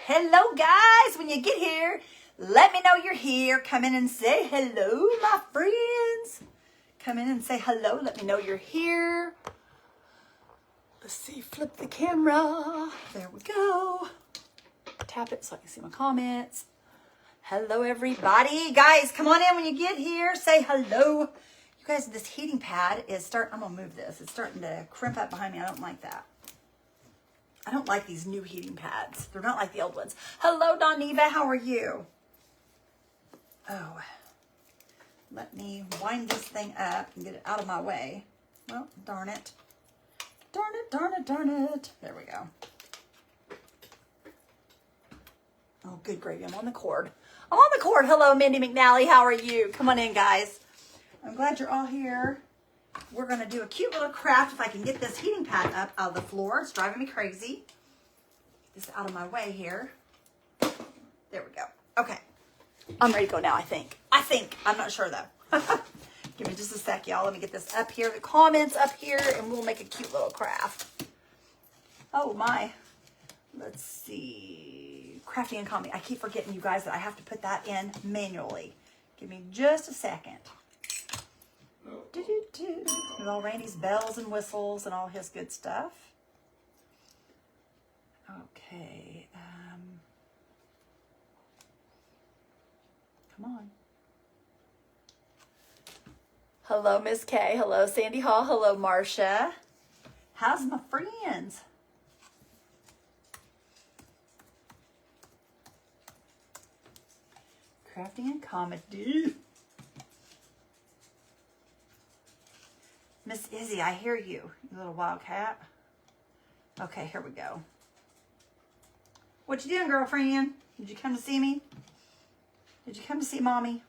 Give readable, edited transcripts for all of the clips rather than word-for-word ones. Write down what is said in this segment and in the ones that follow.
Hello, guys. When you get here, let me know you're here. Come in and say hello, my friends. Come in and say hello. Let me know you're here. Let's see. Flip the camera. There we go. Tap it so I can see my comments. Hello, everybody. Guys, come on in when you get here. Say hello. You guys, this heating pad is starting. I'm going to move this. It's starting to crimp up behind me. I don't like that. I don't like these new heating pads. They're not like the old ones. Hello, Doniva. How are you? Oh, let me wind this thing up and get it out of my way. Well, darn it. Darn it, darn it, darn it. There we go. Oh, good gravy. I'm on the cord. I'm on the cord. Hello, Mindy McNally. How are you? Come on in, guys. I'm glad you're all here. We're going to do a cute little craft if I can get this heating pad up out of the floor. It's driving me crazy. Get this out of my way here. There we go. Okay. I'm ready to go now, I think. I'm not sure, though. Give me just a sec, y'all. Let me get this up here. The comments up here, and we'll make a cute little craft. Oh, my. Let's see. Crafting and comedy. I keep forgetting, you guys, that I have to put that in manually. Give me just a second. With all Randy's bells and whistles and all his good stuff. Okay. Come on. Hello, Miss K. Hello, Sandy Hall. Hello, Marcia. How's my friends? Crafting and comedy. Miss Izzy, I hear you, you little wildcat. Okay, here we go. What you doing, girlfriend? Did you come to see me? Did you come to see mommy?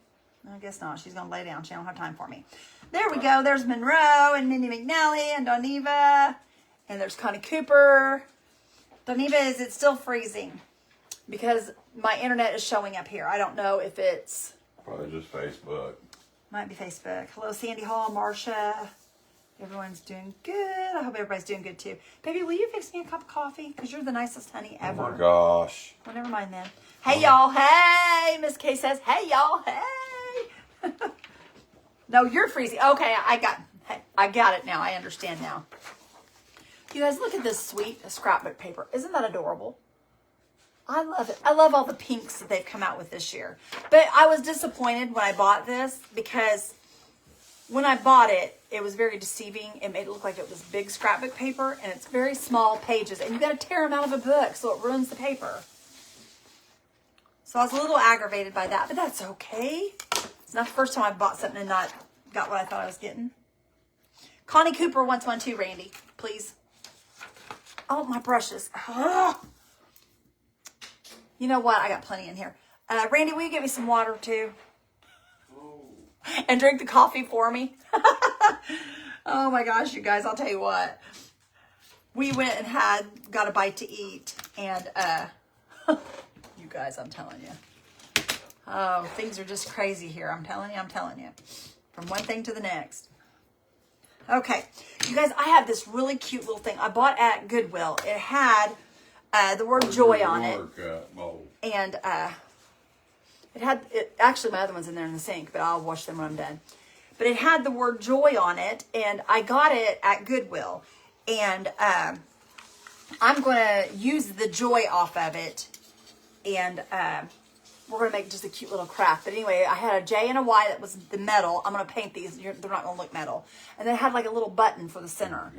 I guess not. She's going to lay down. She don't have time for me. There we go. There's Monroe and Mindy McNally and Doniva. And there's Connie Cooper. Doniva, is it still freezing? Because my internet is showing up here. I don't know if it's... Probably just Facebook. Might be Facebook. Hello, Sandy Hall, Marcia. Everyone's doing good. I hope everybody's doing good too. Baby, will you fix me a cup of coffee? Because you're the nicest honey ever. Oh my gosh. Well, never mind then. Hey, y'all. Hey. Miss K says, hey, y'all. Hey. No, you're freezing. Okay, I got it now. I understand now. You guys, look at this sweet scrapbook paper. Isn't that adorable? I love it. I love all the pinks that they've come out with this year. But I was disappointed when I bought this because when I bought it, it was very deceiving. It made it look like it was big scrapbook paper, and it's very small pages, and you got to tear them out of a book, so it ruins the paper. So I was a little aggravated by that, but that's okay. It's not the first time I've bought something and not got what I thought I was getting. Connie Cooper wants one too, Randy. Please. Oh, my brushes. Ugh. You know what? I got plenty in here. Randy, will you get me some water too? And drink the coffee for me. Oh my gosh, you guys, I'll tell you what. We went and got a bite to eat. And you guys, I'm telling you. Oh, things are just crazy here. I'm telling you. From one thing to the next. Okay, you guys, I have this really cute little thing I bought at Goodwill. It had the word joy on it. And actually my other one's in there in the sink, but I'll wash them when I'm done. But it had the word joy on it, and I got it at Goodwill. And I'm going to use the joy off of it, and we're going to make just a cute little craft. But anyway, I had a J and a Y that was the metal. I'm going to paint these. They're not going to look metal. And then it had like a little button for the center,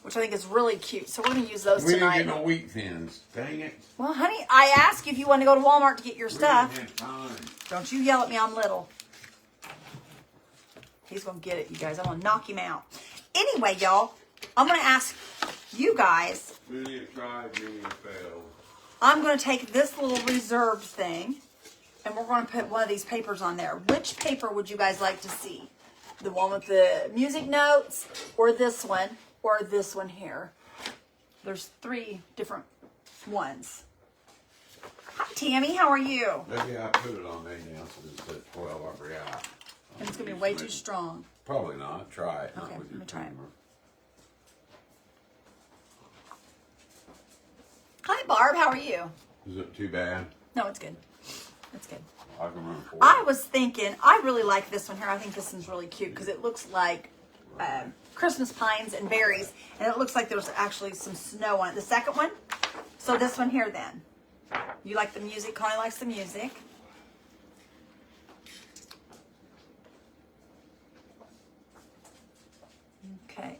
which I think is really cute. So we're going to use those tonight. We didn't get no wheat thins. Dang it. Well, honey, I asked you if you want to go to Walmart to get your stuff. We didn't have time. Don't you yell at me. I'm little. He's going to get it, you guys. I'm going to knock him out. Anyway, y'all, I'm going to ask you guys. Many have tried, many have failed. I'm going to take this little reserved thing, and we're going to put one of these papers on there. Which paper would you guys like to see? The one with the music notes, or this one here? There's 3 different ones. Hi, Tammy. How are you? Maybe I put it on there now so it says 12. I forgot. And it's going to be way too strong. Probably not. Try it. Okay, let me try it. Hi, Barb. How are you? Is it too bad? No, it's good. It's good. I can run for I it. was thinking, I really like this one here. I think this one's really cute because it looks like Christmas pines and berries. And it looks like there's actually some snow on it. The second one. So this one here then. You like the music? Connie likes the music. Okay.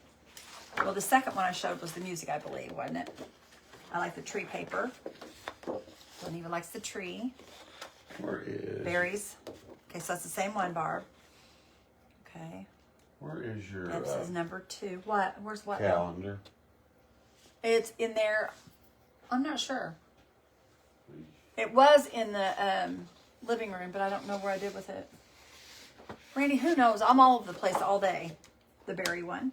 Well, the second one I showed was the music, I believe, wasn't it? I like the tree paper. Doneva likes the tree. Where is? Berries. Okay, so that's the same one, Barb. Okay. Where is your That says number 2. What? Where's what? calendar? It's in there. I'm not sure. It was in the living room, but I don't know where I did with it. Randy, who knows? I'm all over the place all day. The berry one.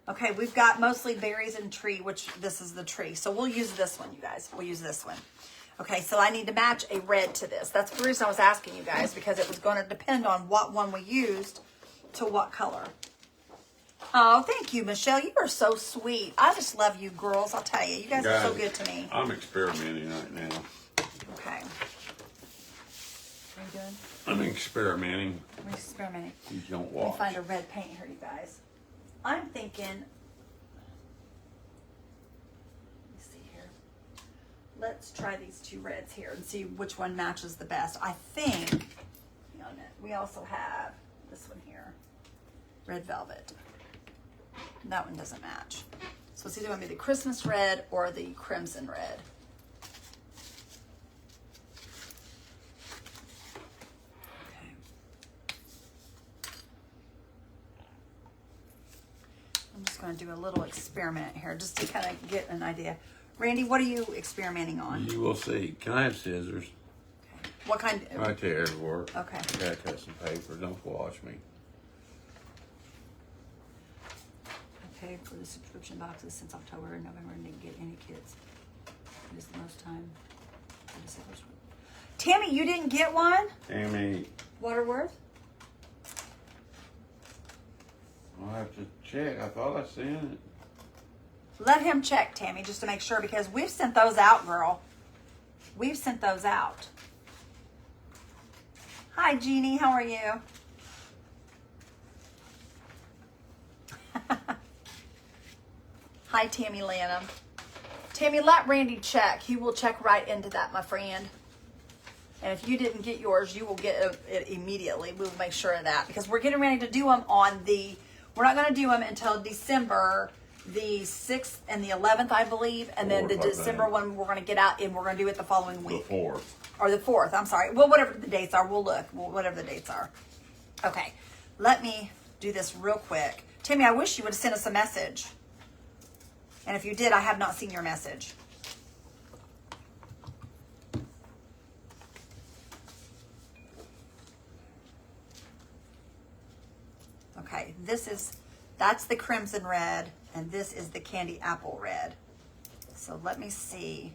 Okay, we've got mostly berries and tree, which this is the tree. So we'll use this one, you guys. We'll use this one. Okay, so I need to match a red to this. That's the reason I was asking you guys, because it was going to depend on what one we used to what color. Oh, thank you, Michelle. You are so sweet. I just love you girls. I'll tell you. You guys are so good to me. I'm experimenting right now. Okay. What are you doing? I'm experimenting. I'm experimenting. You don't Let me watch. find a red paint here, you guys. I'm thinking, let me see here. Let's try these 2 reds here and see which one matches the best. I think, hang on a minute, we also have this one here, red velvet. That one doesn't match. So it's either going to be the Christmas red or the crimson red. Okay. I'm just going to do a little experiment here just to kind of get an idea. Randy, what are you experimenting on? You will see. Can I have scissors? Okay. What kind? Right there to work. Okay. I gotta cut some paper. Don't watch me. I paid for the subscription boxes since October and November and didn't get any kids. It is the most time. Tammy, you didn't get one? Tammy, Waterworth? I'll have to check. I thought I sent it. Let him check, Tammy, just to make sure, because we've sent those out, girl. We've sent those out. Hi, Jeannie. How are you? Hi, Tammy Lanham. Tammy, let Randy check. He will check right into that, my friend. And if you didn't get yours, you will get it immediately. We will make sure of that, because we're getting ready to do them on the, we're not going to do them until December the 6th and the 11th, I believe. And then the 4th, I December think. one we're going to get out, and we're going to do it the following week. The 4th. Or the 4th, I'm sorry. Well, whatever the dates are, we'll look. Whatever the dates are. Okay, let me do this real quick. Timmy, I wish you would have sent us a message. And if you did, I have not seen your message. Okay, that's the crimson red, and this is the candy apple red. So let me see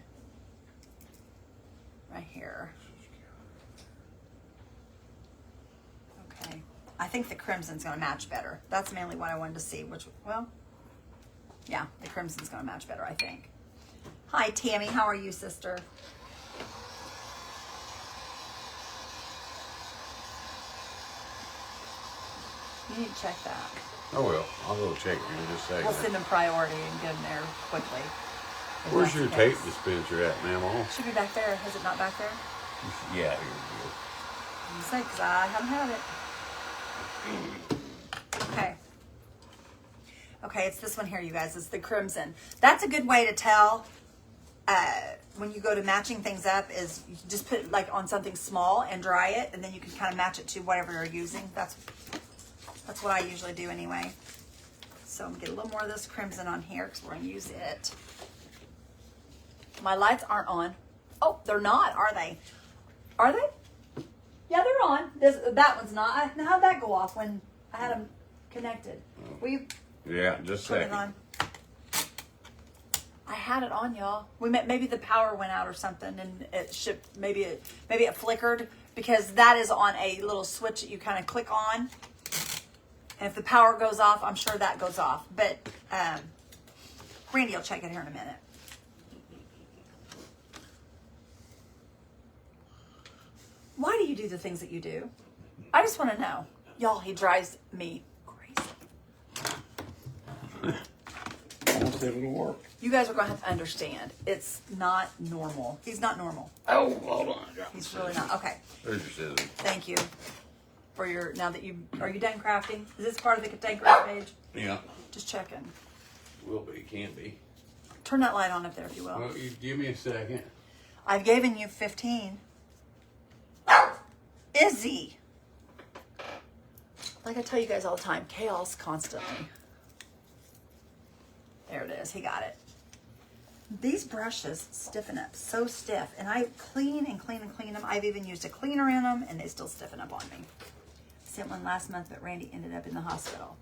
right here. Okay, I think the crimson's gonna match better. That's mainly what I wanted to see, which, well, yeah, the crimson's gonna match better, I think. Hi, Tammy, how are you, sister? You need to check that. Oh well, I'll go check it in just a second. We'll send them priority and get them there quickly. if Where's that's your the tape case. dispenser at, Mama? Should be back there. Is it not back there? Yeah, here You say, because I haven't had it. Okay. Okay, it's this one here, you guys. It's the crimson. That's a good way to tell when you go to matching things up is you just put it like on something small and dry it, and then you can kind of match it to whatever you're using. That's what I usually do anyway. So I'm going to get a little more of this crimson on here because we're going to use it. My lights aren't on. Oh, they're not, are they? Are they? Yeah, they're on. That one's not. How'd that go off when I had them connected? Will you Yeah, just a turn it second. on? I had it on, y'all. Maybe the power went out or something, and it should maybe it flickered, because that is on a little switch that you kind of click on. And if the power goes off, I'm sure that goes off. But Randy will check it here in a minute. do the things that you do? I just want to know. Y'all, he drives me crazy. Almost it'll work. You guys are going to have to understand. It's not normal. He's not normal. Oh, hold on. He's really not. Okay. There's your scissors. Thank you for your, now that you, are you done crafting? Is this part of the contain craft page? Yeah. Just checking. Will be, can be. Turn that light on up there if you will. Well, you give me a second. I've given you 15. Izzy. Like I tell you guys all the time, chaos constantly. There it is. He got it. These brushes stiffen up so stiff, and I clean and clean and clean them. I've even used a cleaner in them, and they still stiffen up on me. Sent one last month, but Randy ended up in the hospital.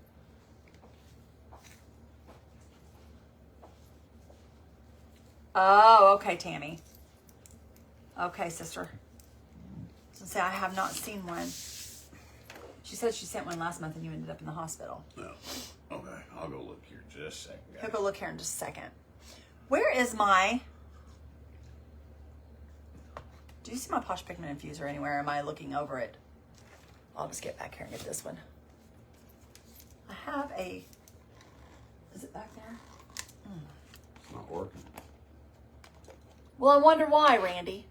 Oh, okay, Tammy. Okay, sister. So say I have not seen one. She said she sent one last month, and you ended up in the hospital. No. Okay, I'll go look here just a second, guys. He'll go look here in just a second. Where is my... Do you see my Posh Pigment infuser anywhere? Am I looking over it? I'll just get back here and get this one. I have a... Is it back there? It's not working. Well, I wonder why, Randy.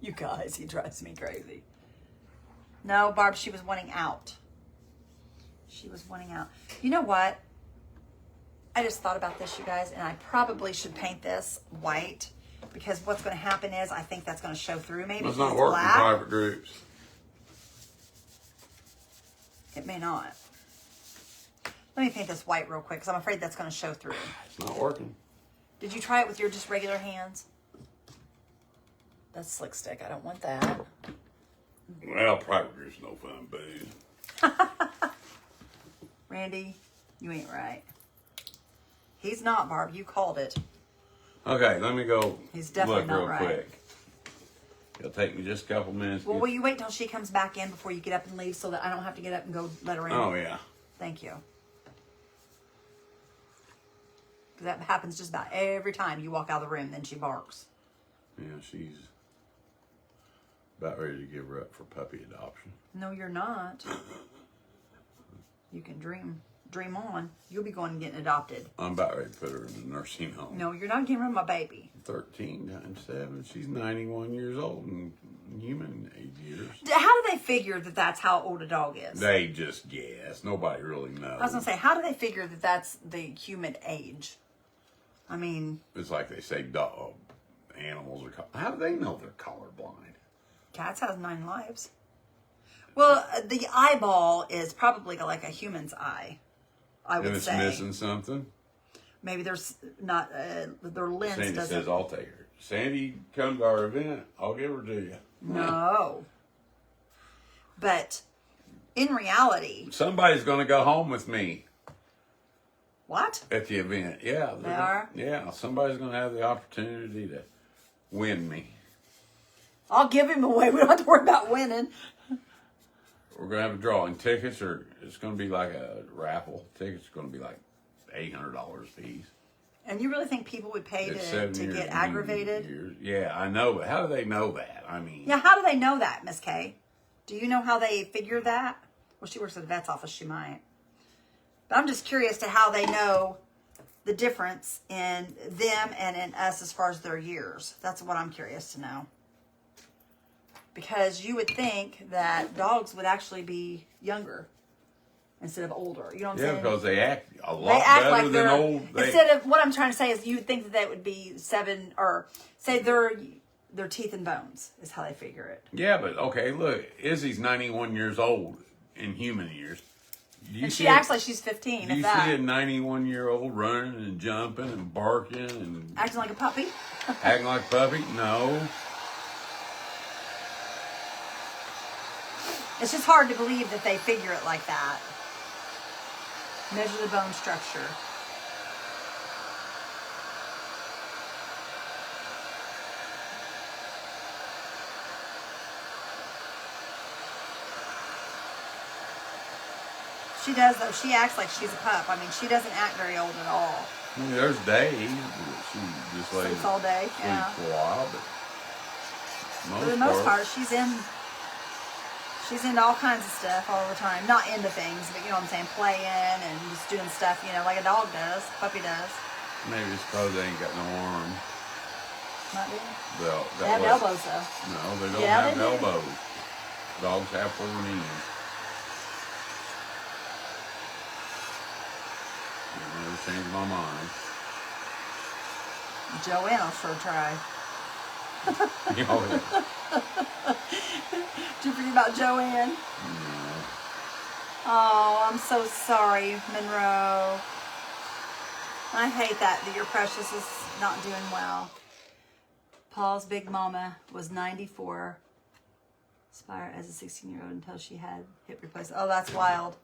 You guys, he drives me crazy. No, Barb, she was wanting out. She was wanting out. You know what? I just thought about this, you guys, and I probably should paint this white because what's going to happen is I think that's going to show through maybe. It's not working in private groups. It may not. Let me paint this white real quick because I'm afraid that's going to show through. It's not working. Did you try it with your just regular hands? That's slick stick. I don't want that. Well, private groups no fun, boo. Randy, you ain't right. He's not, Barb. You called it. Okay, let me go He's definitely look not real right. quick. It'll take me just a couple minutes. Well, will you wait till she comes back in before you get up and leave so that I don't have to get up and go let her in? Oh, yeah. Thank you. Because that happens just about every time you walk out of the room, then she barks. Yeah, she's about ready to give her up for puppy adoption. No, you're not. You can dream on. You'll be going and getting adopted. I'm about ready to put her in a nursing home. No, you're not getting rid of my baby. 13 times 7. She's 91 years old in human age years. How do they figure that that's how old a dog is? They just guess. Nobody really knows. I was going to say, how do they figure that that's the human age? I mean... It's like they say dog animals are... How do they know they're colorblind? Cats has 9 lives. Well, the eyeball is probably like a human's eye, I would say. And it's missing something? Maybe there's not... their lens Sandy doesn't... says, I'll take her. Sandy, come to our event. I'll give her to you. No. But in reality... Somebody's going to go home with me. What? At the event. Yeah. They are? Yeah. Somebody's going to have the opportunity to win me. I'll give him away. We don't have to worry about winning. We're going to have a drawing. Tickets are, it's going to be like a raffle. Tickets are going to be like $800 a piece. And you really think people would pay It's to 7 years, get aggravated? years. Yeah, I know, but how do they know that? I mean... Yeah, how do they know that, Miss Kay? Do you know how they figure that? Well, she works at the vet's office. She might. But I'm just curious to how they know the difference in them and in us as far as their years. That's what I'm curious to know. Because you would think that dogs would actually be younger instead of older. You know what I'm saying? Yeah, because they act a lot They act better like than they're old. instead of what I'm trying to say is you would think that they would be 7 or say their teeth and bones is how they figure it. Yeah, but okay, look, Izzy's 91 years old in human years. And she acts like she's 15. Do you see a 91-year-old running and jumping and barking and acting like a puppy? acting like a puppy? No. It's just hard to believe that they figure it like that. Measure the bone structure. She does, though. She acts like she's a pup. I mean, she doesn't act very old at all. mean, there's days that she just lays Sleeps all day, sleeps yeah. for a while, but For the most part, she's into all kinds of stuff all the time. Not into things, but you know what I'm saying, playing and just doing stuff, you know, like a dog does, puppy does. maybe it's because they ain't got no arms. Might be. They They have elbows though. No, they don't Yeah, have they do. elbows. Dogs have 4 knees. I'll never change my mind. Joanne will sure try. You know, Did you forget about Joanne? no. Oh, I'm so sorry, Monroe. I hate that your precious is not doing well. Paul's big mama was 94. Aspire as a 16-year-old until she had hip replacement. Oh, that's wild.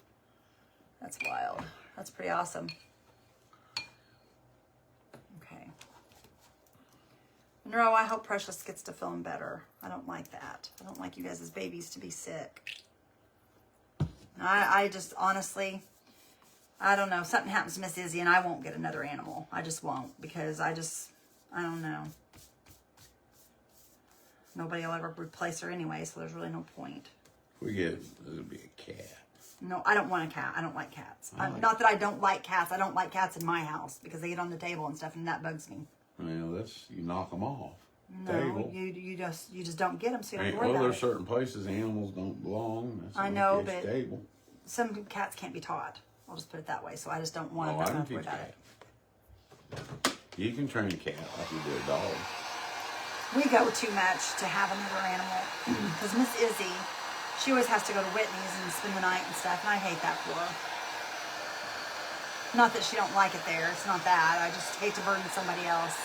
That's wild. That's pretty awesome. Okay. Monroe, I hope Precious gets to feeling better. I don't like that. I don't like you guys as babies to be sick. I just honestly, I don't know. If something happens to Miss Izzy and I won't get another animal. I just won't because I don't know. Nobody will ever replace her anyway, so there's really no point. We get it'll be a cat. No, I don't want a cat. I don't like cats. like Not that I don't like cats. I don't like cats in my house because they get on the table and stuff, and that bugs me. Well, that's you knock them off. No, Table. you just don't get them, so you don't have to worry Well, about there's it. certain places animals don't belong. That's I on know, the but table. some cats can't be taught. I'll just put it that way. So I just don't want Oh, to I have can to worry teach about cat. it. You can train a cat like you do a dog. We go too much to have another animal because Miss Izzy, she always has to go to Whitney's and spend the night and stuff, and I hate that for her. Not that she don't like it there. It's not that. I just hate to burden somebody else.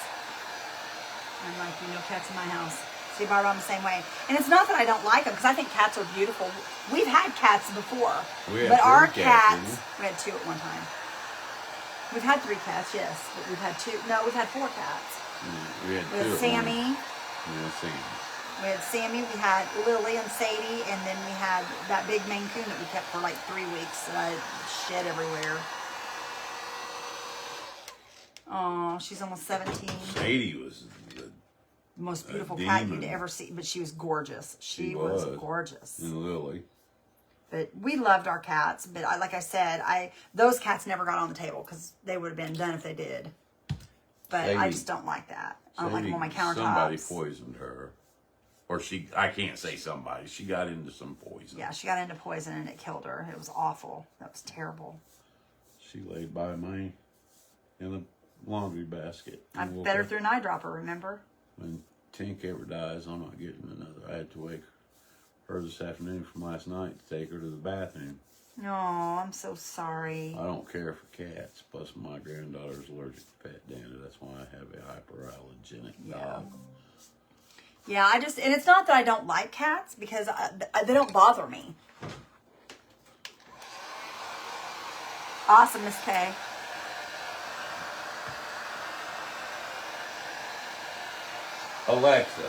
I'm like, no cats in my house. See, Barbara, I'm the same way. And it's not that I don't like them because I think cats are beautiful. We've had cats before, We had but our 3 cats, cats, we had 2 at one time. We've had 3 cats, yes, but we've had 2. No, we've had 4 cats. We had We 2 had at Sammy. Yeah, Sammy. We had Sammy, we had Lily and Sadie, and then we had that big Maine Coon that we kept for like 3 weeks that I shed everywhere. Oh, she's almost 17. Sadie was the Most beautiful A cat you'd demon. ever see, but she was gorgeous. She was. was gorgeous. and Lily. But we loved our cats. But like I said, those cats never got on the table because they would have been done if they did. But I Sadie- just don't like that. I don't like them Sadie, on my countertops. somebody poisoned her. Or I can't say somebody. She got into some poison. Yeah, she got into poison and it killed her. It was awful. That was terrible. She laid by me in a laundry basket. I fed her through an eyedropper, remember? When Tink ever dies, I'm not getting another. I had to wake her this afternoon from last night to take her to the bathroom. No, I'm so sorry. I don't care for cats. Plus, my granddaughter's allergic to pet dander. That's why I have a hyperallergenic dog. Yeah, and it's not that I don't like cats because they don't bother me. Awesome, Miss K. Alexa,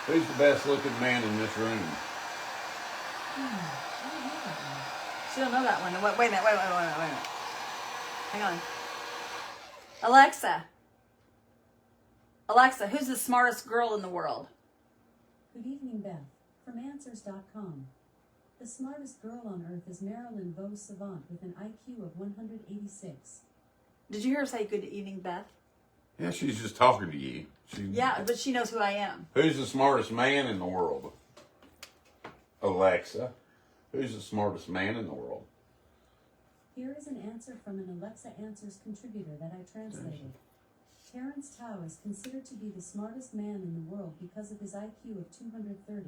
who's the best looking man in this room? She don't know that one. Wait a minute. Wait a minute. Hang on. Alexa, who's the smartest girl in the world? Good evening, Beth. From Answers.com. The smartest girl on earth is Marilyn Vaux Savant with an IQ of 186. Did you hear her say good evening, Beth? Yeah, she's just talking to you. Yeah, but she knows who I am. Who's the smartest man in the world? Alexa, who's the smartest man in the world? Here is an answer from an Alexa Answers contributor that I translated. Terrence Tao is considered to be the smartest man in the world because of his IQ of 230.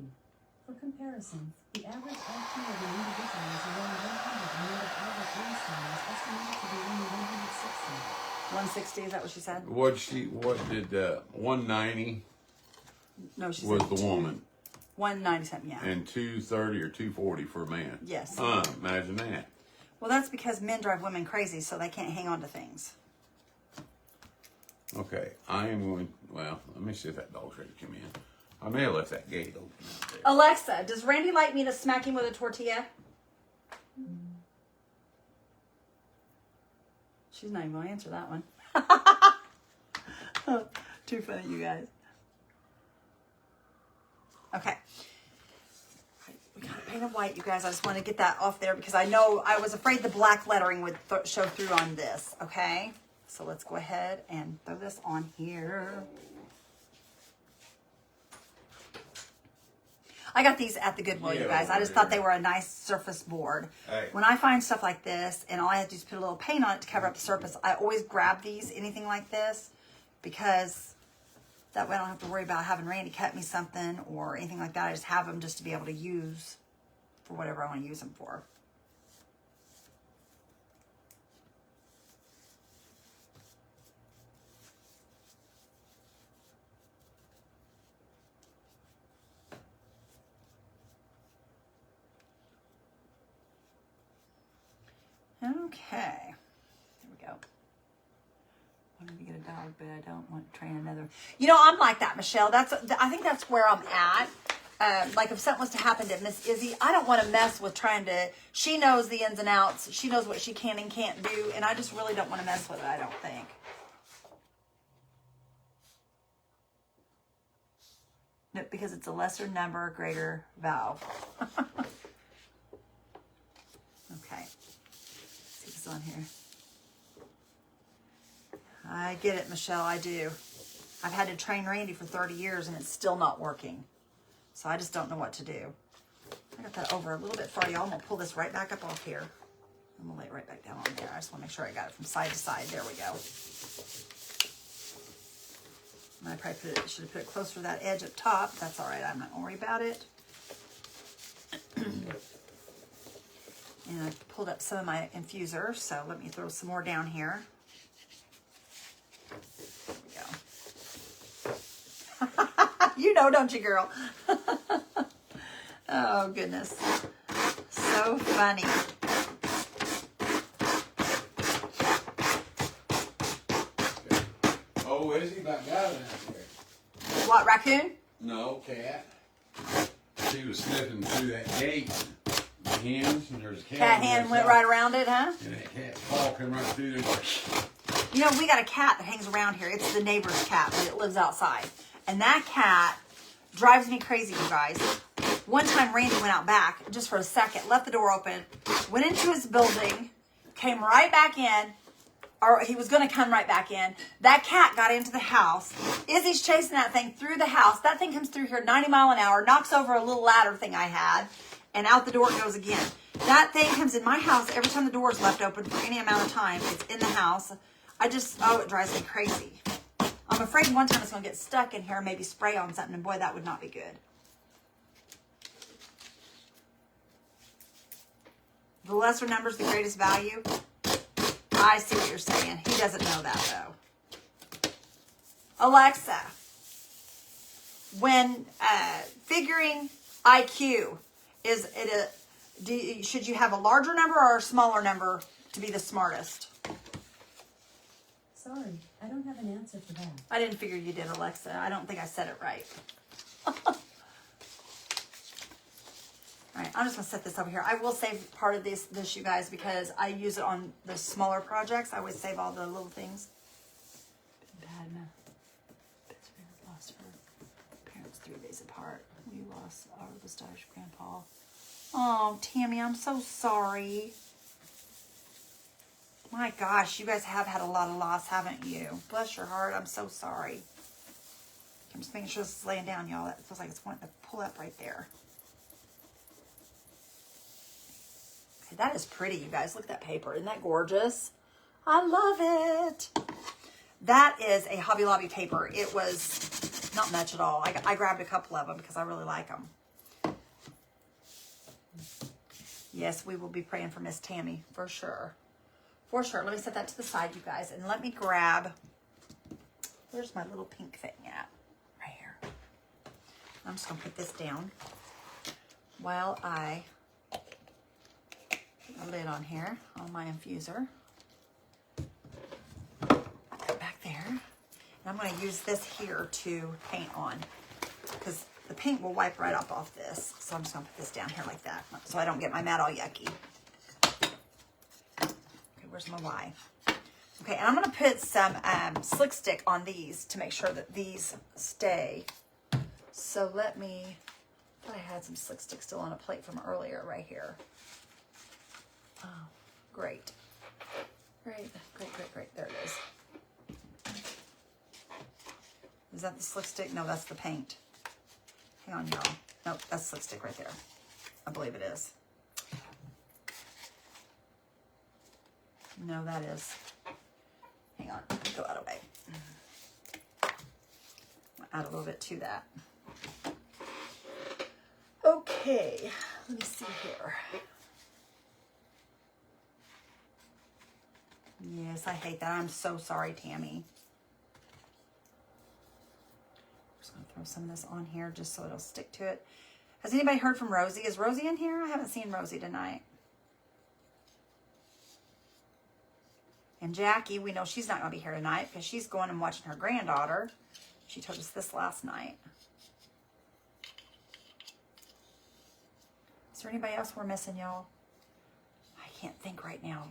For comparison, the average IQ of an individual is around 100 and that of Albert Einstein is estimated to be only 160. 160, is that what she said? What did 190 No, she was said the woman 190 something, yeah. and 230 or 240 for a man? Yes. Imagine that. Well, that's because men drive women crazy, so they can't hang on to things. Okay, I am going. Well, let me see if that dog's ready to come in. I may have left that gate open out there. Alexa, does Randy like me to smack him with a tortilla? She's not even going to answer that one. Too funny, you guys. Okay. We got it painted white, you guys. I just want to get that off there because I know I was afraid the black lettering would show through on this. Okay. So let's go ahead and throw this on here. I got these at the Goodwill, you guys. I just thought they were a nice surface board. Hey. When I find stuff like this and all I have to do is put a little paint on it to cover up the surface, I always grab these, anything like this, because that way I don't have to worry about having Randy cut me something or anything like that. I just have them just to be able to use for whatever I want to use them for. Okay, there we go. Wanted to get a dog, but I don't want to train another. You know, I'm like that, Michelle. I think that's where I'm at. Like if something was to happen to Miss Izzy, I don't want to mess with trying to. She knows the ins and outs. She knows what she can and can't do, and I just really don't want to mess with it. I don't think. No, because it's a lesser number, greater valve. Okay. On here. I get it, Michelle. I do. I've had to train Randy for 30 years and it's still not working. So I just don't know what to do. I got that over a little bit for y'all. I'm going to pull this right back up off here. I'm going to lay it right back down on there. I just want to make sure I got it from side to side. There we go. And I probably should have put it closer to that edge up top. That's all right. I'm not going to worry about it. And I pulled up some of my infuser, so let me throw some more down here. There we go. You know, don't you, girl? Oh, goodness. So funny. Oh, is he back out of there? What, raccoon? No, cat. She was sniffing through that gate. Hens, and there's a cat. Cat hand went right around it, huh? And that cat paw come right through there. You know, we got a cat that hangs around here. It's the neighbor's cat, but it lives outside. And that cat drives me crazy, you guys. One time, Randy went out back just for a second, left the door open, went into his building, came right back in, or he was going to come right back in. That cat got into the house. Izzy's chasing that thing through the house. That thing comes through here 90 miles an hour, knocks over a little ladder thing I had, and out the door it goes again. That thing comes in my house every time the door is left open for any amount of time. It's in the house. It drives me crazy. I'm afraid one time it's going to get stuck in here and maybe spray on something, and boy, that would not be good. The lesser number's the greatest value. I see what you're saying. He doesn't know that, though. Alexa, when figuring IQ, should you have a larger number or a smaller number to be the smartest? Sorry, I don't have an answer for that. I didn't figure you did, Alexa. I don't think I said it right. All right, I'm just going to set this over here. I will save part of this, you guys, because I use it on the smaller projects. I always save all the little things. Bad man. Pittsburgh lost her parents 3 days apart. We lost our oldest Irish grandpa. Oh, Tammy, I'm so sorry. My gosh, you guys have had a lot of loss, haven't you? Bless your heart. I'm so sorry. I'm just making sure this is laying down, y'all. It feels like it's wanting to pull up right there. Okay, that is pretty, you guys. Look at that paper. Isn't that gorgeous? I love it. That is a Hobby Lobby paper. It was not much at all. I grabbed a couple of them because I really like them. Yes, we will be praying for Miss Tammy, for sure. For sure. Let me set that to the side, you guys. And let me grab, where's my little pink thing at? Right here. I'm just going to put this down while I put a lid on here on my infuser. Put that back there. And I'm going to use this here to paint on because the paint will wipe right off this. So I'm just going to put this down here like that so I don't get my mat all yucky. Okay, where's my Y? Okay, and I'm going to put some slick stick on these to make sure that these stay. So let me, I thought I had some slick stick still on a plate from earlier right here. Oh, great. Great. There it is. Is that the slick stick? No, that's the paint. Hang on, y'all. Nope, that's slick stick right there. I believe it is. No, that is. Hang on, go out of the way. Add a little bit to that. Okay, let me see here. Yes, I hate that. I'm so sorry, Tammy. I'm just going to throw some of this on here just so it'll stick to it. Has anybody heard from Rosie? Is Rosie in here? I haven't seen Rosie tonight. And Jackie, we know she's not going to be here tonight because she's going and watching her granddaughter. She told us this last night. Is there anybody else we're missing, y'all? I can't think right now.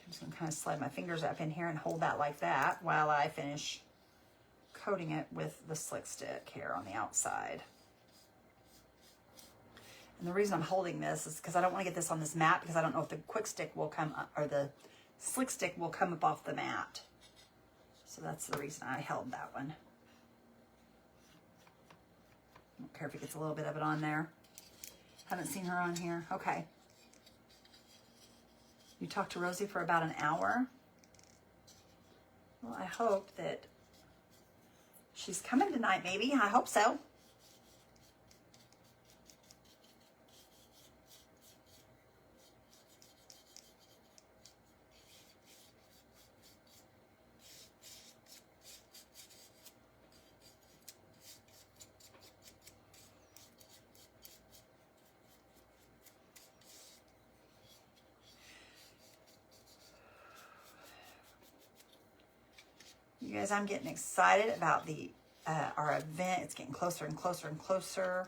I'm just going to kind of slide my fingers up in here and hold that like that while I finish coating it with the slick stick here on the outside. And the reason I'm holding this is because I don't want to get this on this mat because I don't know if the quick stick will come up, or the slick stick will come up off the mat. So that's the reason I held that one. I don't care if it gets a little bit of it on there. Haven't seen her on here. Okay. You talked to Rosie for about an hour. Well, I hope that she's coming tonight, maybe. I hope so. You guys, I'm getting excited about the our event. It's getting closer and closer and closer.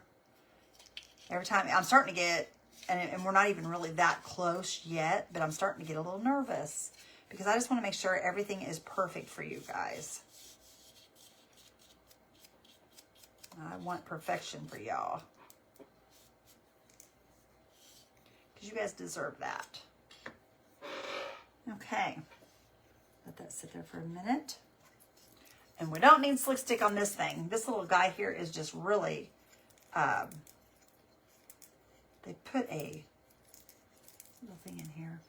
Every time I'm starting to get, and we're not even really that close yet, but I'm starting to get a little nervous because I just want to make sure everything is perfect for you guys. I want perfection for y'all because you guys deserve that. Okay, let that sit there for a minute. And we don't need slick stick on this thing. This little guy here is just really, they put a little thing in here.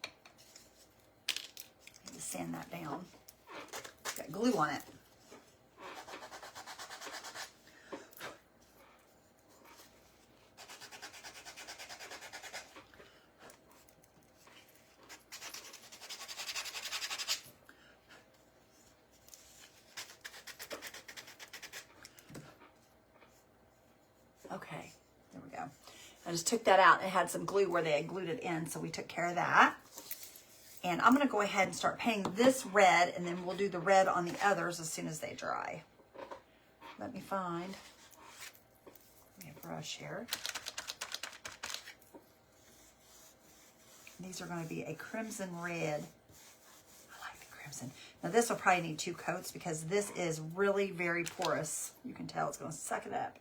I need to sand that down. It's got glue on it. Okay, there we go. I just took that out. It had some glue where they had glued it in, so we took care of that. And I'm going to go ahead and start painting this red, and then we'll do the red on the others as soon as they dry. Let me find a brush here. These are going to be a crimson red. I like the crimson. Now this will probably need 2 coats because this is really very porous. You can tell it's going to suck it up.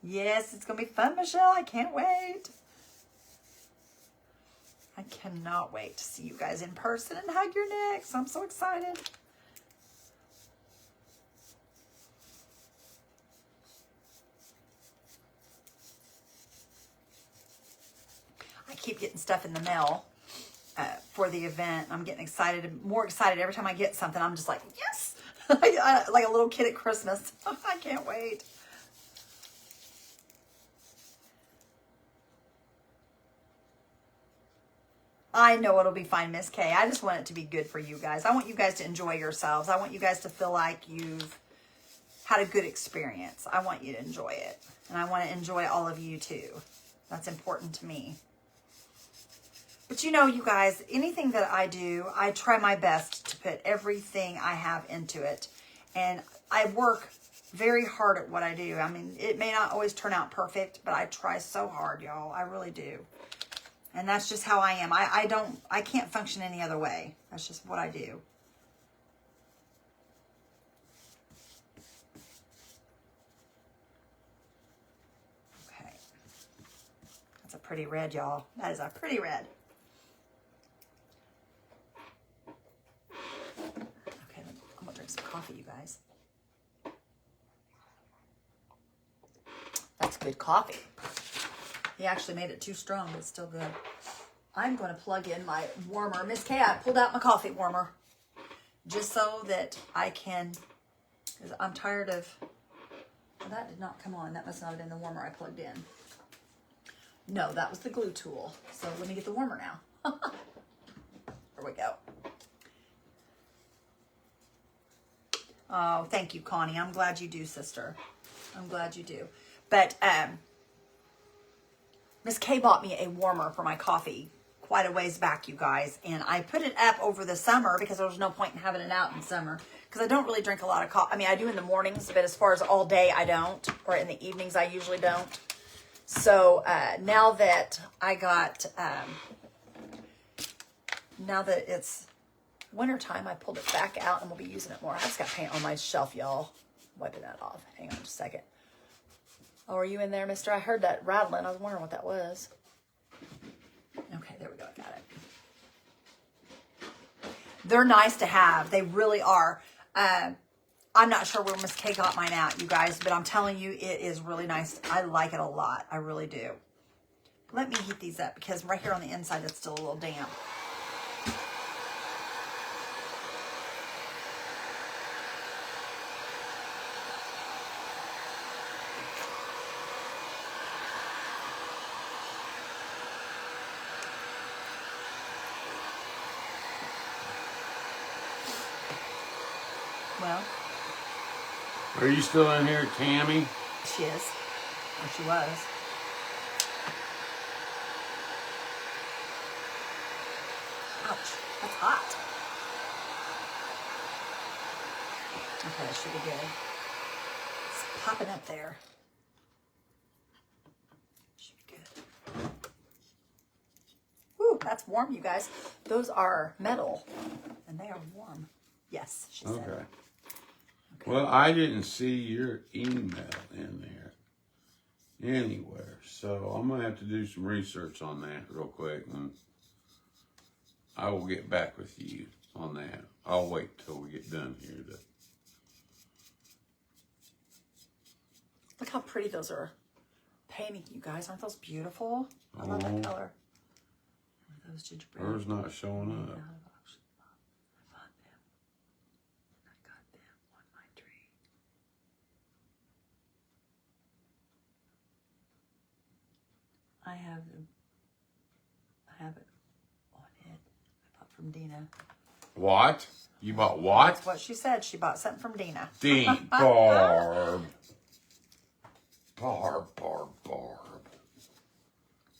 Yes, it's going to be fun, Michelle. I can't wait. I cannot wait to see you guys in person and hug your necks. I'm so excited. I keep getting stuff in the mail for the event. I'm getting excited, more excited every time I get something. I'm just like, yes, like a little kid at Christmas. I can't wait. I know it'll be fine, Miss Kay. I just want it to be good for you guys. I want you guys to enjoy yourselves. I want you guys to feel like you've had a good experience. I want you to enjoy it. And I want to enjoy all of you too. That's important to me. But you know, you guys, anything that I do, I try my best to put everything I have into it. And I work very hard at what I do. I mean, it may not always turn out perfect, but I try so hard, y'all. I really do. And that's just how I am. I can't function any other way. That's just what I do. Okay. That's a pretty red, y'all. That is a pretty red. Okay, I'm gonna drink some coffee, you guys. That's good coffee. He actually made it too strong, but it's still good. I'm going to plug in my warmer. Miss Kay, I pulled out my coffee warmer just so that I can, because I'm tired of, well, that did not come on. That must not have been the warmer I plugged in. No, that was the glue tool. So let me get the warmer now. There we go. Oh, thank you, Connie. I'm glad you do, sister. I'm glad you do. But Miss Kay bought me a warmer for my coffee quite a ways back, you guys. And I put it up over the summer because there was no point in having it out in summer. Because I don't really drink a lot of coffee. I mean, I do in the mornings, but as far as all day, I don't. Or in the evenings, I usually don't. So now that I got, now that it's wintertime, I pulled it back out and we'll be using it more. I just got paint on my shelf, y'all. Wiping that off. Hang on just a second. Oh, are you in there, mister? I heard that rattling. I was wondering what that was. Okay, there we go. I got it. They're nice to have. They really are. I'm not sure where Miss Kay got mine at, you guys, but I'm telling you, it is really nice. I like it a lot. I really do. Let me heat these up because right here on the inside, it's still a little damp. Well, Are you still in here, Tammy? she is. Or she was. Ouch. That's hot. Okay, that should be good. It's popping up there. Should be good. Woo, that's warm, you guys. Those are metal, and they are warm. Yes, she said. Okay. Well, I didn't see your email in there anywhere, so I'm gonna have to do some research on that real quick, and I will get back with you on that. I'll wait till we get done here. Look how pretty those are painting, you guys. Aren't those beautiful? I love that color. Those gingerbread. Hers not showing up. I have it on it. I bought from Dina. What? You bought what? That's what she said. She bought something from Dina. Barb.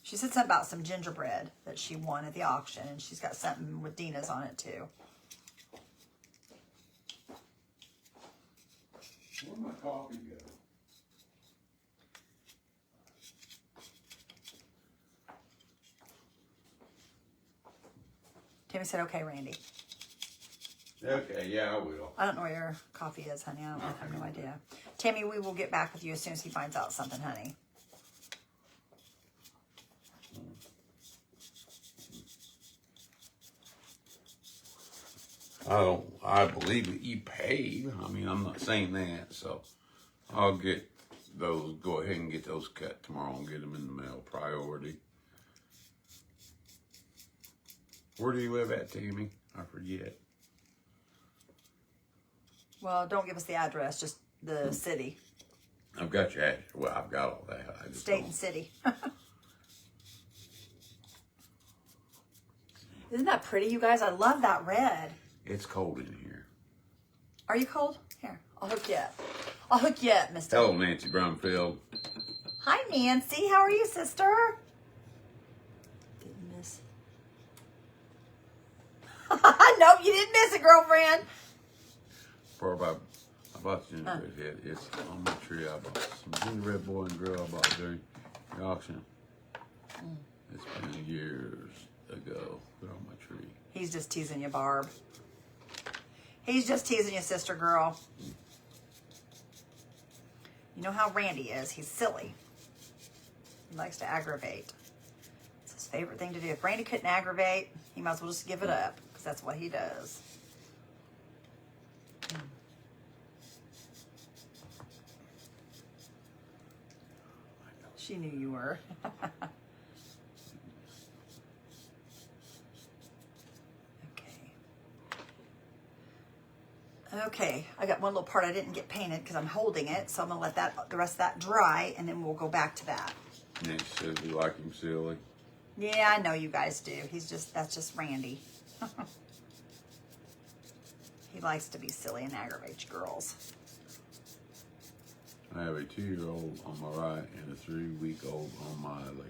She said something about some gingerbread that she won at the auction, and she's got something with Dina's on it too. Where'd my coffee go? Tammy said, okay, Randy. Okay, yeah, I will. I don't know where your coffee is, honey. I have no idea. Tammy, we will get back with you as soon as he finds out something, honey. I believe that you paid. I mean, I'm not saying that, so I'll get those, go ahead and get those cut tomorrow and get them in the mail, priority. Where do you live at, Tammy? I forget. Well, don't give us the address, just the city. I've got your address. Well, I've got all that. I just State don't. and city. Isn't that pretty, you guys? I love that red. It's cold in here. Are you cold? Here, I'll hook you up. I'll hook you up, mister. Hello, Nancy Brumfield. Hi, Nancy. How are you, sister? Didn't miss Nope, you didn't miss it, girlfriend. I bought the gingerbread head. It's on my tree. I bought some gingerbread boy and girl I bought during the auction. It's been years ago. Put on my tree. He's just teasing you, Barb. He's just teasing you, sister girl. You know how Randy is. He's silly. He likes to aggravate. It's his favorite thing to do. If Randy couldn't aggravate, he might as well just give it up, because that's what he does. She knew you were. Okay, I got one little part I didn't get painted because I'm holding it, so I'm gonna let the rest of that dry, and then we'll go back to that. Nick says we like him silly. Yeah, I know you guys do. That's just Randy. He likes to be silly and aggravate you girls. I have a 2-year-old on my right and a 3-week-old on my left.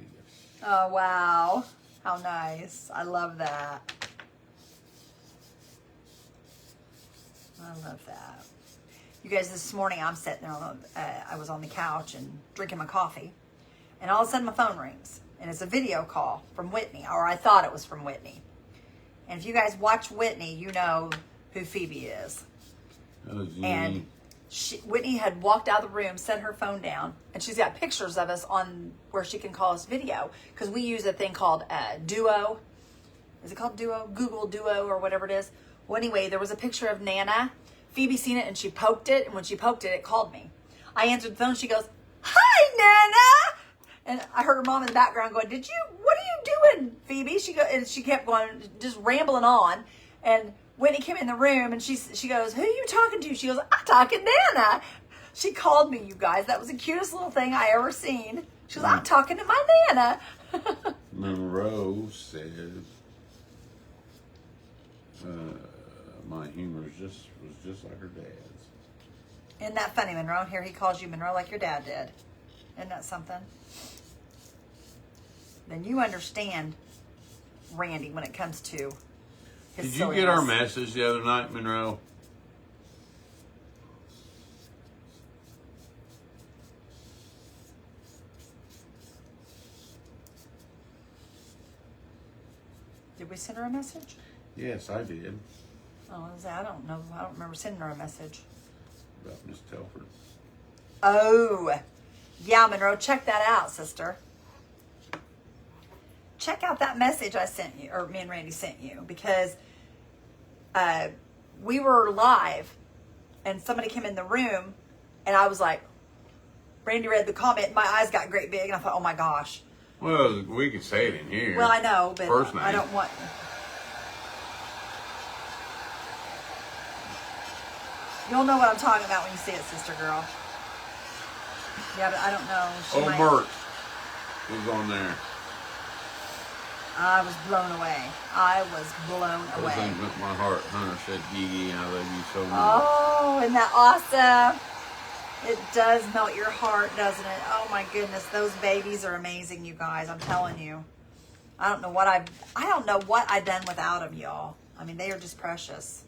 Oh, wow. How nice. I love that. I love that. You guys, this morning I'm sitting there, I was on the couch and drinking my coffee, and all of a sudden my phone rings, and it's a video call from Whitney, or I thought it was from Whitney. And if you guys watch Whitney, you know who Phoebe is. Oh, And Whitney had walked out of the room, set her phone down, and she's got pictures of us on where she can call us video, because we use a thing called Duo. Is it called Duo? Google Duo or whatever it is. Well, anyway, there was a picture of Nana. Phoebe seen it and she poked it, and when she poked it, it called me. I answered the phone. She goes, "Hi, Nana," and I heard her mom in the background going, "What are you doing, Phoebe?" And she kept going, just rambling on, and Whitney came in the room and she goes, "Who are you talking to?" She goes, "I'm talking Nana." She called me, you guys. That was the cutest little thing I ever seen. She goes, "I'm talking to my Nana." Monroe says, my humor was just like her dad's. Isn't that funny, Monroe? Here he calls you Monroe like your dad did. Isn't that something? Then you understand Randy when it comes to his Did you silliness. get our message the other night, Monroe? Did we send her a message? Yes, I did. Oh, I don't know. I don't remember sending her a message. About Miss Telford. Oh, yeah, Monroe. Check that out, sister. Check out that message I sent you, or me and Randy sent you, because we were live, and somebody came in the room, and I was like, Randy read the comment, and my eyes got great big, and I thought, oh my gosh. Well, we could say it in here. Well, I know, but First name. I don't want. You'll know what I'm talking about when you see it, sister girl. Yeah, but I don't know. She might... Mert was on there. I was blown away. I was blown Those away. things with my heart. Hunter said, "Gigi, I love you so much." Oh, isn't that awesome? It does melt your heart, doesn't it? Oh my goodness, those babies are amazing, you guys. I'm telling you. I don't know what I've done without them, y'all. I mean, they are just precious.